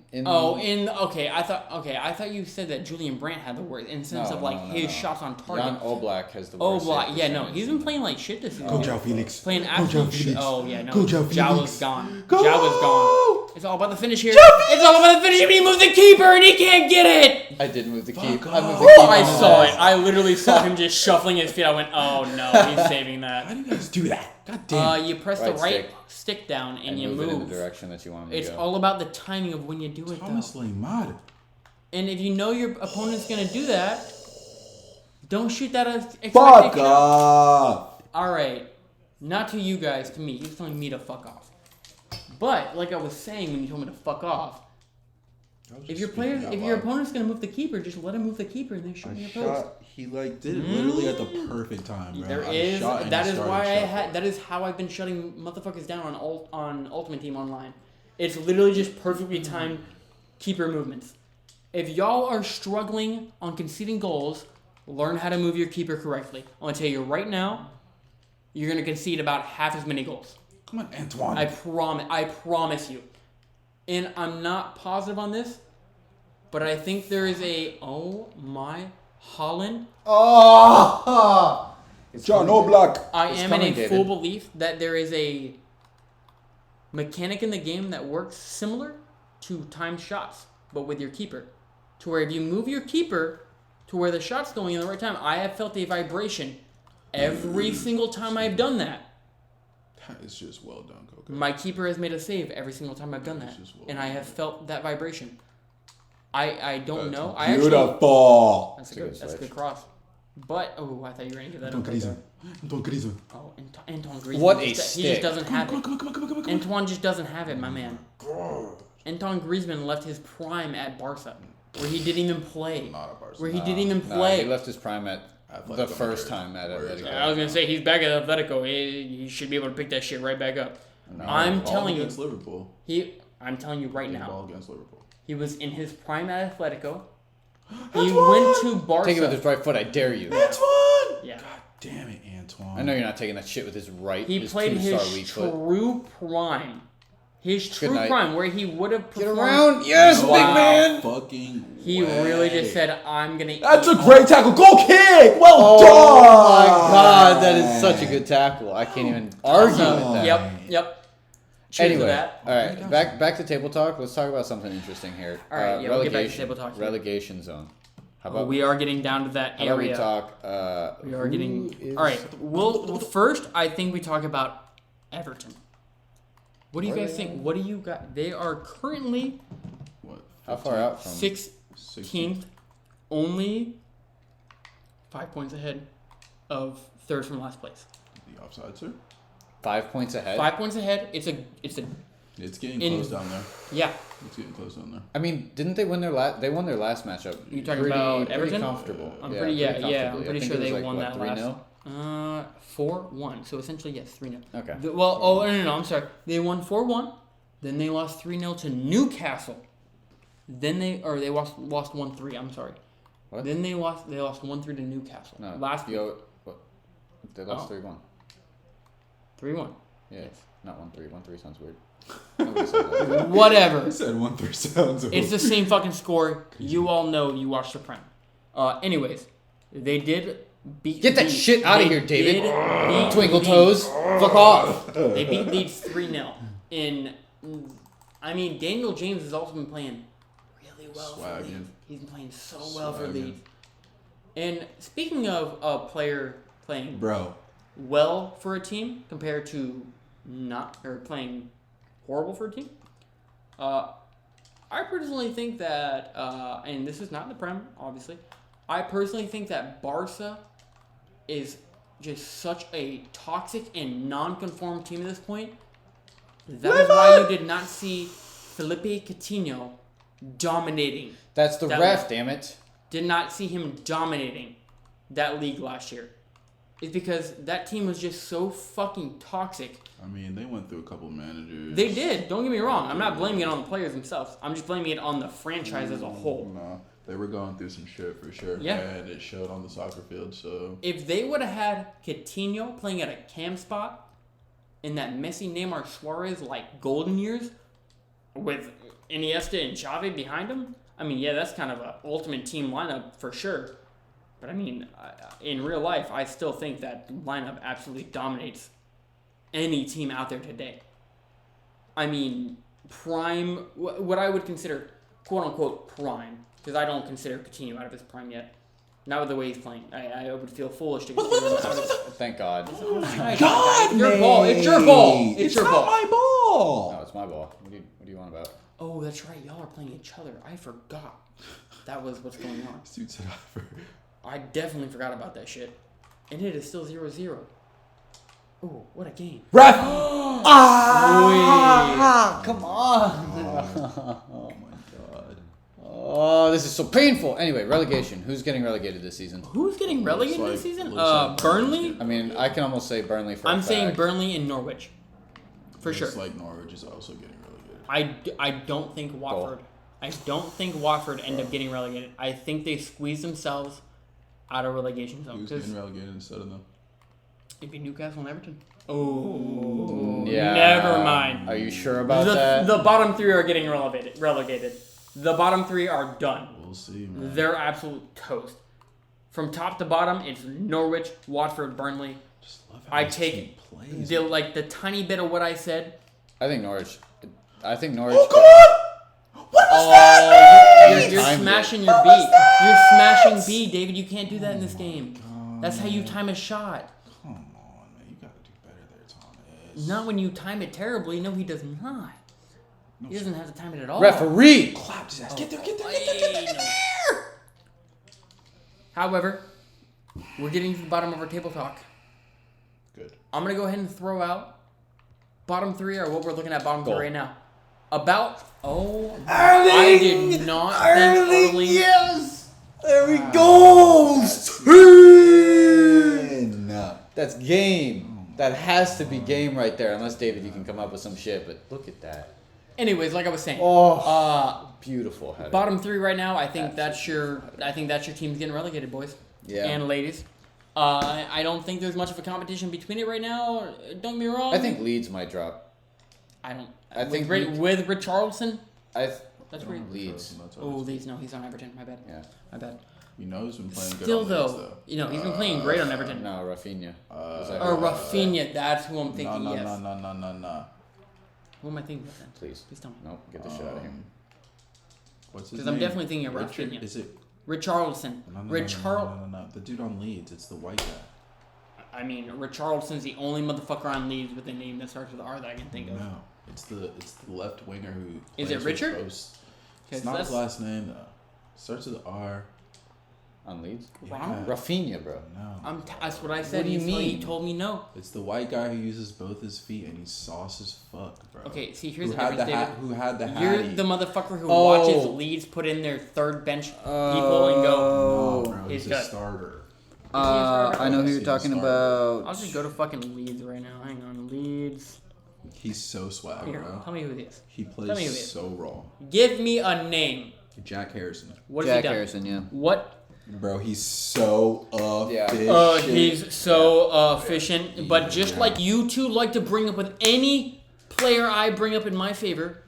thought you said that Julian Brandt had the worst in the sense of his shots on target. Jan Oblak has the worst. Oblak, yeah, no, he's been playing like shit this season. Go João Felix. Playing absolute shit. Oh yeah, no. Go João Felix. João was gone. Go! João was gone. It's all about the finish here. It's all about the finish. But he moved the keeper and he can't get it. I did move the keep. I moved the off. keep. I saw it. I literally saw him just shuffling his feet. I went, oh no, he's saving that. How do you guys do that? God damn. You press the right stick down and you move move. it in the direction that you want me to It's go. all about the timing of when you do it, Thomas though. Lemar. And if you know your opponent's gonna do that, don't shoot that as Fuck off. All right, not to you guys, to me. He was telling me to fuck off. But like I was saying when you told me to fuck off, if your opponent's gonna move the keeper, just let him move the keeper and then shoot me a post. He did it literally at the perfect time, bro. That is how I've been shutting motherfuckers down on Ultimate Team Online. It's literally just perfectly timed keeper movements. If y'all are struggling on conceding goals, learn how to move your keeper correctly. I'm gonna tell you right now, you're gonna concede about half as many goals. Come on, Antoine. I promise you. And I'm not positive on this, but I think there is Holland. Oh! It's John Oblak. I am in coming, full David. belief that there is a mechanic in the game that works similar to timed shots, but with your keeper. To where if you move your keeper to where the shot's going in the right time, I have felt a vibration every single time I've done that. That is just well done, Coco. My keeper has made a save every single time I've done that, and I have felt that vibration. I don't know. Beautiful. That's a good cross. But I thought you were gonna give that. Antoine Griezmann. Oh, Antoine Griezmann. What a He stick. just doesn't have it. Come on. Antoine just doesn't have it, my man. Antoine Griezmann left his prime at Barca, where he didn't even play. Not at Barca. Where he didn't even Nah, play. he left his prime at the first time at Atletico. I was gonna say he's back at Atletico. He should be able to pick that shit right back up. No. I'm telling you. Against Liverpool. I'm telling you right now. Ball against Liverpool. He was in his prime at Atletico. He went to Barca. Take it with his right foot, I dare you. Antoine! Yeah. God damn it, Antoine. I know you're not taking that shit with his right. He played his weak foot. true prime. His true night. prime, where he would have Get performed. around, yes, Wow. big man. Fucking He really just said, "I'm gonna." That's eat a great tackle. Goal kick. Well Oh done. my god, that is such a good tackle. I can't even argue with that. Yep. Cheers to Anyway, that. all right, back to table talk. Let's talk about something interesting here. All right, we'll get back to table talk here. Relegation zone. How about We are getting down to that how about we area. talk? We are getting. All right. First, I think we talk about Everton. What do you guys think? What do you got? They are currently What? How far out from 16th, only 5 points ahead of third from last place. The offside, sir? 5 points ahead? 5 points ahead. It's a It's getting close down there. yeah. It's getting close down there. I mean, didn't they win their last? They won their last matchup. You talking about pretty Everton? comfortable. I'm yeah, pretty comfortably. I'm I pretty think sure it was they like, won what, that 3-0? last. 4-1. So essentially, yes, 3-0. Okay. No, I'm sorry. They won 4-1. Then they lost 3-0 to Newcastle. Then they lost 1-3. I'm sorry. What? Then they lost 1-3 to Newcastle. No. Last week. They lost 3-1. 3-1. Yeah. Not 1-3. 1-3 sounds weird. Nobody said that. Whatever. I said 1-3 sounds. It's the same fucking score. You all know you watched the Prem. Anyways, they did beat. Get that shit out of here, David. Beat Twinkle Leeds. toes. Fuck off. They beat Leeds 3-0. Daniel James has also been playing really well for Leeds. He's been playing so well for Leeds. And speaking of a player playing well for a team compared to playing horrible for a team, I personally think that, and this is not in the Prem, obviously, I personally think that Barca is just such a toxic and non-conform team at this point. That is why you did not see Felipe Coutinho dominating. That's the ref, damn it. Did not see him dominating that league last year. is because that team was just so fucking toxic. I mean, they went through a couple of managers. They did. Don't get me wrong. I'm not blaming it on the players themselves. I'm just blaming it on the franchise as a whole. No, they were going through some shit for sure. Yeah. And it showed on the soccer field, so... If they would have had Coutinho playing at a cam spot in that Messi, Neymar, Suarez, like, golden years with Iniesta and Xavi behind him, I mean, yeah, that's kind of an ultimate team lineup for sure. But, I mean, in real life, I still think that lineup absolutely dominates any team out there today. I mean, prime, what I would consider, quote-unquote, prime, because I don't consider Coutinho out of his prime yet. Not with the way he's playing. I would feel foolish to consider him out of his... Thank God. God, It's your ball. It's your ball. It's your not ball. my ball. No, it's my ball. What do you want about? Oh, that's right. Y'all are playing each other. I forgot. That was what's going on. Dude said I definitely forgot about that shit. And it is still 0-0. Oh, what a game. Ref! Come on. Oh my God. Oh, this is so painful. Anyway, relegation. Who's getting relegated this season? Who's getting relegated Looks this like- season? looks like Burnley? I mean, I can almost say Burnley for a I'm saying fact. Burnley and Norwich. For sure. Looks like Norwich is also getting relegated. I don't think Watford. I don't think Watford end up getting relegated. I think they squeeze themselves out of relegation zone. Who's getting relegated instead of them? It'd be Newcastle and Everton. Oh, Yeah. never mind. Are you sure about that? The bottom three are getting relegated. The bottom three are done. We'll see, man. They're absolute toast. From top to bottom, it's Norwich, Watford, Burnley. Just love how I this take team plays. the tiny bit of what I said. I think Norwich. Oh, come on! What was that? You're Timed smashing it. your What B. was that? You're smashing B, David. You can't do that in this game. God. That's how you time a shot. Come on, man. You gotta do better there, Thomas. Not when you time it terribly. No, he does not. He doesn't have to time it at all. Referee. Clapped his ass. Get there, get there, get there, get there, get there! However, we're getting to the bottom of our table talk. Good. I'm going to go ahead and throw out bottom three are what we're looking at bottom Goal. three right now. I did not think Erling. Yes. There he goes. That's game. That has to be game right there. Unless David, you can come up with some shit. But look at that. Anyways, like I was saying, Beautiful header. bottom three right now. I think that's your team's getting relegated, boys Yeah. and ladies. I don't think there's much of a competition between it right now. Don't get me wrong. I think Leeds might drop. I think with Richarlison. That's where Leeds. Oh, Leeds. No, he's on Everton. My bad. Yeah. My bad. You know he's been playing Still good on Leeds, though, he's been playing great on Everton. No, Rafinha. Or Rafinha. That's who I'm thinking. No. Who am I thinking of then? Please. Please tell me. No, get this shit out of here. What's his Because name? I'm definitely thinking of Richard? Rafinha. Is it? Richarlison. No. The dude on Leeds. It's the white guy. I mean, Richarlison's the only motherfucker on Leeds with a name that starts with R that I can think of. No, it's the left winger who. Is plays it with Richard? Post. Okay, It's so not his that's- last name though. Starts with R. On Leeds? Ronald? Rafinha, bro. No. That's what I said. What do you He mean? told me no. It's the white guy who uses both his feet and he's sauce as fuck, bro. Okay, see, here's Who the had difference, the hat? David. Who had the hat? You're the motherfucker who Oh. watches Leeds put in their third bench people and go, No, bro. He's He's a good. starter. I know who He's you're a talking starter. about. I'll just go to fucking Leeds right now. Hang on, Leeds. He's so swag, Here, bro. tell me who he is. He Tell me who he plays is. so raw. Give me a name. Jack Harrison. What has he Jack done? Harrison, yeah. What? Bro, he's so efficient. He's so efficient. But just like you two like to bring up with any player I bring up in my favor,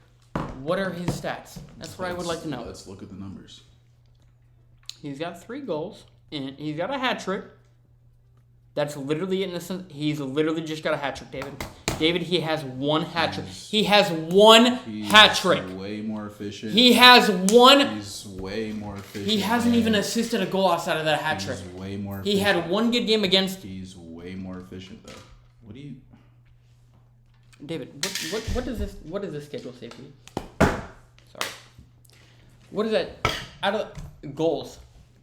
what are his stats? That's what I would like to know. Let's look at the numbers. He's got 3 goals, and he's got a hat trick. That's literally innocent. He's literally just got a hat trick, David. David, he has 1 hat trick. He has 1 hat trick. He's way more efficient. He has 1. He's way more efficient. He hasn't man. even assisted a goal outside of that hat trick. He's way more He efficient. had 1 good game against. He's way more efficient though. What do you? David, what does this schedule say for you? Sorry. What is that? Out of goals.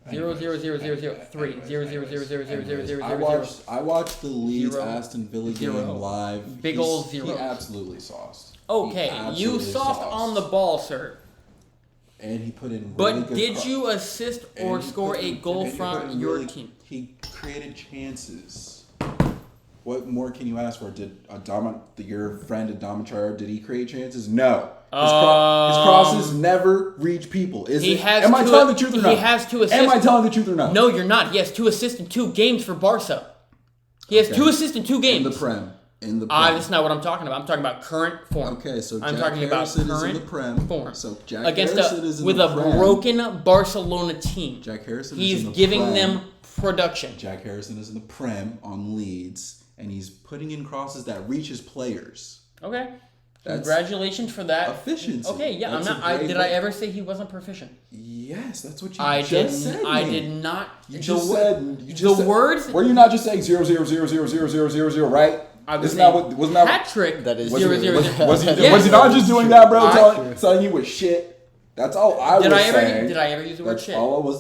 0 0 0 0 0 3 0 0 0 0 0 0 0 0 I watched the Leeds 0, Aston Villa game 0. live. Big ol' 0. He absolutely sauced. Okay, He you absolutely soft sauced. on the ball, sir. And he put in. Really But good did you assist or and he score put a in- goal and he put from in your really- team? He created chances. What more can you ask for? Did your friend Adama did he create chances? No. His crosses never reach people. Am I telling the truth or not? He has 2 assists. Am I telling the truth or not? No, you're not. He has 2 assists in 2 games for Barca. He has 2 assists in 2 games. In the Prem. That's not what I'm talking about. I'm talking about current form. Okay, so I'm Jack talking about Harrison current is in the Prem. form. So Jack Against Harrison is in with the a Prem. broken Barcelona team. Jack Harrison He's is in the giving Prem. them production. Jack Harrison is in the Prem on Leeds, and he's putting in crosses that reach his players. Okay. That's Congratulations for that. efficiency. Okay, yeah, That's I'm not. Did I ever say he wasn't proficient? Yes, that's what you said. I mate. did not. You just said the words. Were you not just saying 0, right? I was Isn't that what? Wasn't that Patrick? That is 0, 0, 0. Was he not just doing that, bro? Telling you was shit. That's all I was saying. Did I ever use the word shit?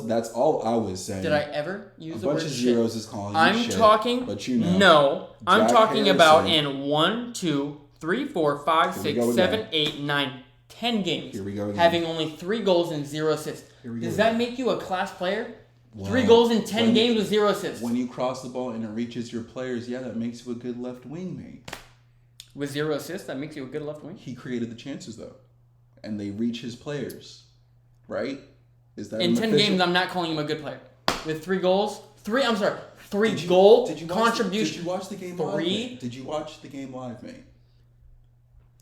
That's all I was saying. Did I ever use the word shit? A bunch of zeros is calling you shit. I'm talking. But you know. No, I'm Jack talking Harrison. about in 1, 2, 3, 4, 5, 6, 7, 8, 9, 10 games. Here we go again. Having only 3 goals and 0 assists. Does that make you a class player? Well, 3 goals in 10 games with 0 assists. When you cross the ball and it reaches your players, yeah, that makes you a good left wing, mate. With 0 assists, that makes you a good left wing? He created the chances, though. And they reach his players. Right? Is that in 10 official? games, I'm not calling him a good player. With 3 goal contribution. Did you watch the game live? 3. Did you watch the game live, mate?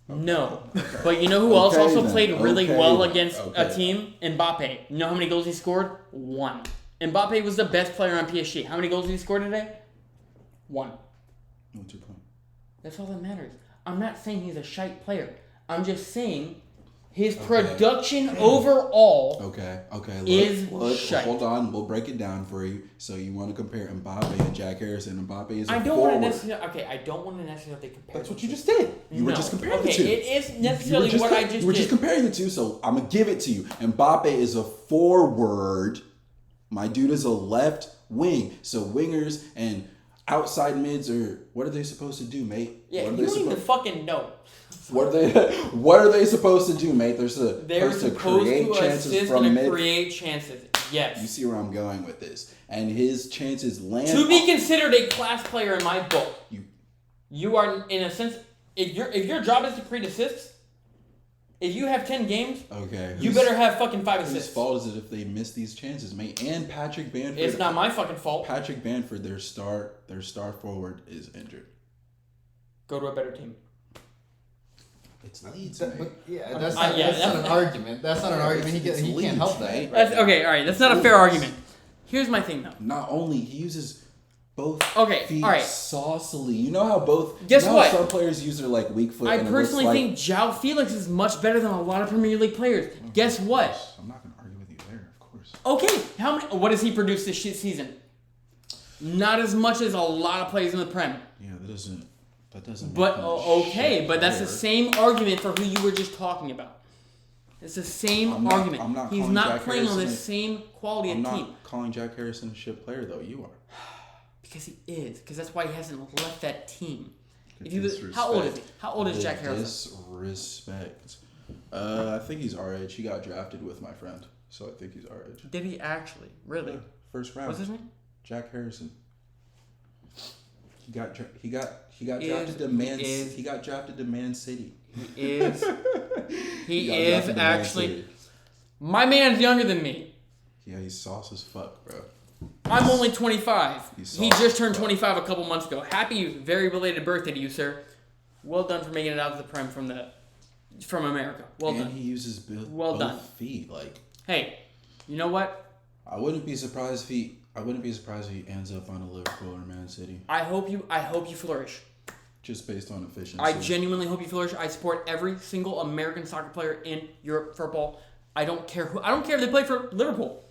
Okay. No. But you know who else also played really well against Okay. a team? Mbappe. You know how many goals he scored? 1. Mbappe was the best player on PSG. How many goals did he score today? 1. What's your point? That's all that matters. I'm not saying he's a shite player. I'm just saying his production overall is shite. Hold on, we'll break it down for you. So you want to compare Mbappe and Jack Harrison. Mbappe is a I don't forward. want to necessarily compare. That's what you just did. You were just comparing the two. Okay, it is necessarily what I just did. You were just comparing the two, so I'm going to give it to you. Mbappe is a forward. My dude is a left wing. So wingers and outside mids are, what are they supposed to do, mate? Yeah, you don't even fucking know. What are they supposed to do, mate? They're supposed to create chances from mid. Create chances. Yes. You see where I'm going with this, and his chances land. To be considered a class player in my book, you are in a sense. If your job is to create assists, if you have 10 games, you better have fucking 5 assists. Whose fault is it if they miss these chances, mate? And Patrick Bamford. It's not my fucking fault. Patrick Bamford, their star forward, is injured. Go to a better team. It's Leeds, that's that's not an argument. That's not an argument. He can't help that. That's, okay, all right. That's not a fair argument. Here's my thing, though. Not only he uses both feet saucily. You know how both. Guess what? Some players use their weak foot. I personally think João Felix is much better than a lot of Premier League players. Guess what? I'm not going to argue with you there, of course. Okay, what does he produce this season? Not as much as a lot of players in the Prem. Yeah, that doesn't. But but that's the same argument for who you were just talking about. It's the same argument. He's not playing on the same quality of team. I'm not calling Jack Harrison a shit player, though. You are. Because he is. Because that's why he hasn't left that team. How old is he? How old is Jack Harrison? Disrespect. I think he's our age. He got drafted with my friend, so I think he's our age. Did he actually? Really? Yeah, first round. What's his name? Jack Harrison. He got drafted to Man. He got drafted to Man City. He is actually. My man's younger than me. Yeah, he's sauce as fuck, bro. I'm only 25. He just turned 25 a couple months ago. Happy, very belated birthday to you, sir. Well done for making it out of the Prem from America. Well done. And he uses both feet. Hey, you know what? I wouldn't be surprised if he ends up on a Liverpool or Man City. I hope you flourish. Just based on efficiency. I genuinely hope you flourish. I support every single American soccer player in Europe football. I don't care if they play for Liverpool.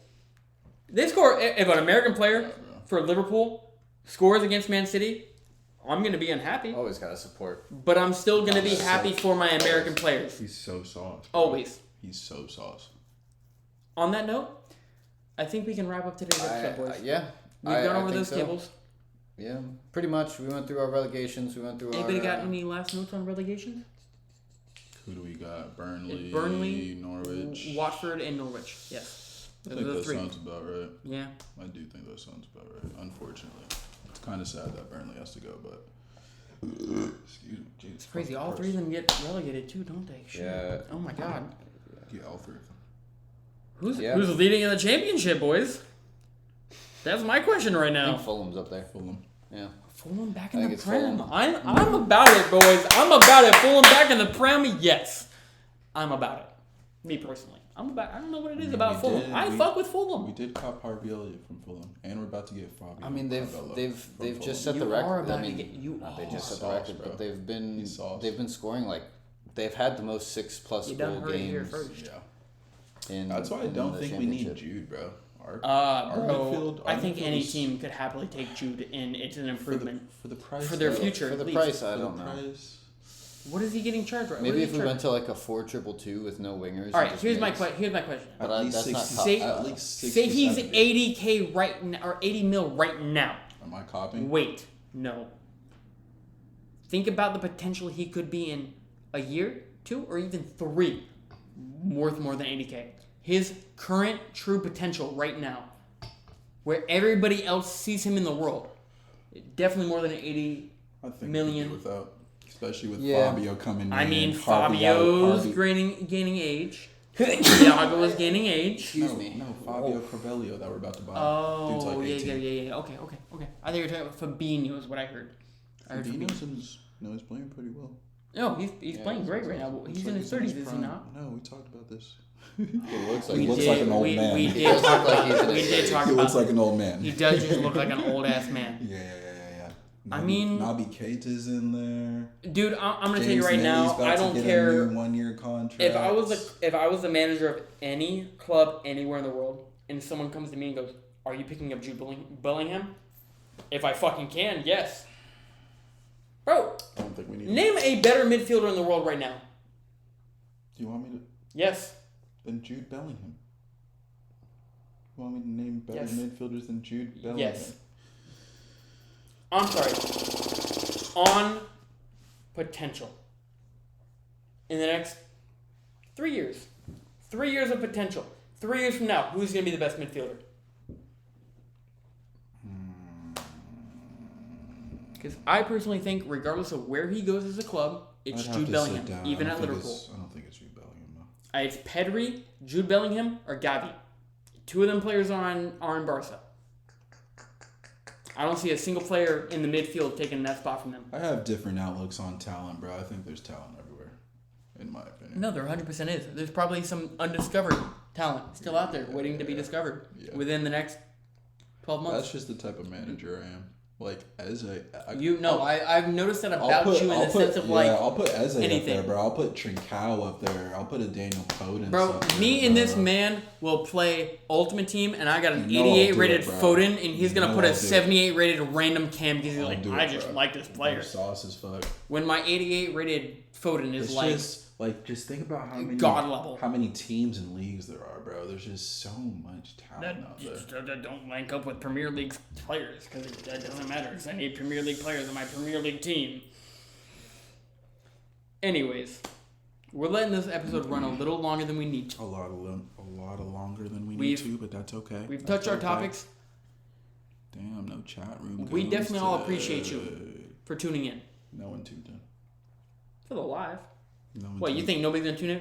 They score. If an American player for Liverpool scores against Man City, I'm going to be unhappy. Always got to support. But I'm still going to be happy for my American players. He's so sauce. Always. He's so sauce. On that note, I think we can wrap up today's episode, boys. Yeah. We've gone over those tables. Yeah, pretty much. We went through our relegations. Anybody got any last notes on relegations? Who do we got? Burnley, Norwich. Watford, and Norwich. Yes. I think that sounds about right. Yeah. I do think that sounds about right. Unfortunately, it's kind of sad that Burnley has to go, but excuse me. Jesus, It's crazy. All three of them get relegated too, don't they? Shit. Yeah. Oh my god. Yeah, all three of them. Who's leading in the championship, boys? That's my question right I now. think Fulham's up there. Fulham. Yeah. Fulham back I in think the it's Prem. Fulham. I'm about it, boys. I'm about it. Fulham back in the Prem. Yes, I'm about it. Me personally, I'm about. I don't know what it is about Fulham. I fuck with Fulham. We did cop Harvey Elliott from Fulham, and we're about to get Fabio. I mean, they've just set You the are record. about I to mean, get- you not they are. just set the Sauce, record, bro. but they've been He's sauce. scoring like they've had the most 6+ You goal done heard it here games. first. Yeah. In, That's why I in don't the think we need championship. Jude, bro. Our Bro, I think midfield any is- team could happily take Jude, and it's an improvement for the price for their though. future. For at the least. price, I For the don't know. price. What is he getting charged right? Maybe if we went to like a 4-2-2 with no wingers. All right, and just here's my mids. question. But At least that's not 60, top. Say- at least 60, Say he's 70. 80K right now, or 80 mil right now. Am I copying? Wait, no. Think about the potential he could be in a year, 2, or even 3, worth more than 80K. His current true potential right now, where everybody else sees him in the world, definitely more than 80. I think million. we could do without, especially with Yeah. Fabio coming in. I mean, Harvey Fabio's Harvey- gaining age. Thiago is gaining age. Excuse me. No, Fabio Carvalho that we're about to buy. Dude's Oh, like yeah. 18. Okay. I think you're talking about Fabinho is what I heard. Fabinho's he's playing pretty well. No, he's playing great right now. Looks He's like in his 30s, is he prime. not? No, we talked about this. He looks like He looks like an old man. We He did does talk look like about he's in we his did 30s. talk He looks about like an old man. He does just look like an old ass man. Yeah. I mean- Naby Keita's in there. Dude, I'm gonna tell you James right Nelly's now, about I to don't get care. A new 1-year contract. If I was the manager of any club anywhere in the world, and someone comes to me and goes, "Are you picking up Jude Bellingham?" If I fucking can, yes. Bro, I don't think we need. name a better midfielder in the world right now. Do you want me to? Yes. Then Jude Bellingham. You want me to name better Yes. midfielders than Jude Bellingham? Yes. I'm sorry. On potential. In the next 3 years. 3 years of potential. 3 years from now, who's going to be the best midfielder? Because I personally think, regardless of where he goes as a club, it's I'd have Jude to Bellingham, sit down. even I at don't think Liverpool. I don't think it's Jude Bellingham though. It's Pedri, Jude Bellingham, or Gavi. 2 of them players are in Barca. I don't see a single player in the midfield taking that spot from them. I have different outlooks on talent, bro. I think there's talent everywhere, in my opinion. No, there 100% is. There's probably some undiscovered talent still out there waiting to be discovered within the next 12 months. That's just the type of manager I am. Like Eze, I've noticed that about you in the sense of I'll put Eze anything. up there, bro. I'll put Trincao up there. I'll put a Daniel Foden. Bro, up there, me bro. and this man will play Ultimate Team, and I got an You know I'll 88 do rated it, bro. Foden, and he's going to You put know a I'll do it. 78 rated random Cam because he's I'll like, do it, I just bro. like this player. Sauce as fuck. When my 88 rated Foden is Just think about how many God level. how many teams and leagues there are, bro. There's just so much talent out there. that don't rank up with Premier League players because that doesn't matter. Because I need Premier League players on my Premier League team. Anyways, we're letting this episode run a little longer than we need to. A lot longer than we We've- need to, but that's okay. We've That's touched our okay. topics. Damn, no chat room. We goes definitely all to- appreciate you for tuning in No one tuned in. for the live. No one What, you tuned- think nobody's gonna tune in?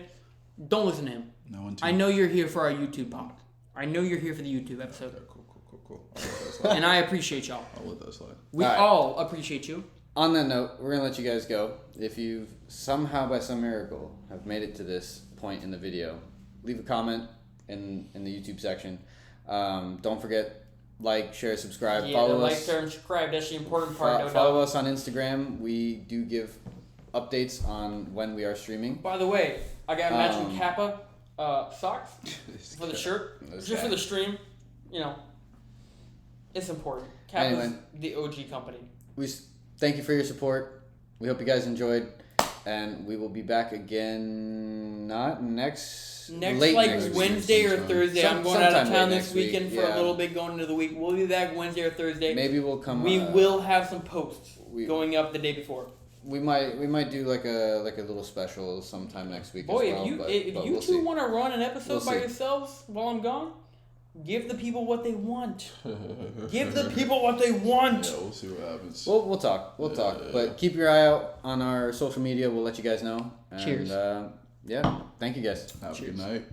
Don't listen to him. No one tuned I know you're here for our YouTube pod. I know you're here for the YouTube episode. Okay, cool. I'll let that slide. And I appreciate y'all. I'll let that slide. We Alright. all appreciate you. On that note, we're gonna let you guys go. If you somehow by some miracle have made it to this point in the video, leave a comment in the YouTube section. Don't forget, like, share, subscribe, Yeah, follow the like, us. share, and subscribe. That's the important part. No Follow doubt. us on Instagram. We do give updates on when we are streaming. By the way, I got matching Um, Kappa socks for the shirt. This Just guy. for the stream. You know, it's important. Kappa's Anyway. the OG company. Thank you for your support. We hope you guys enjoyed, and we will be back again. Not next. Late like next week. Wednesday or sometime. Thursday. I'm going out of Sometime town late this next week, weekend for yeah. a little bit going into the week. We'll be back Wednesday or Thursday. Maybe we'll come. We will have some posts we- going up the day before. We might do like a little special sometime next week. Boy, as well, if but you we'll see. two want to run an episode We'll by see. yourselves while I'm gone, Give the people what they want. Give the people what they want. Yeah, we'll see what happens. We'll talk. We'll talk. But keep your eye out on our social media. We'll let you guys know. And, Cheers. Yeah. Thank you guys. Have a good night.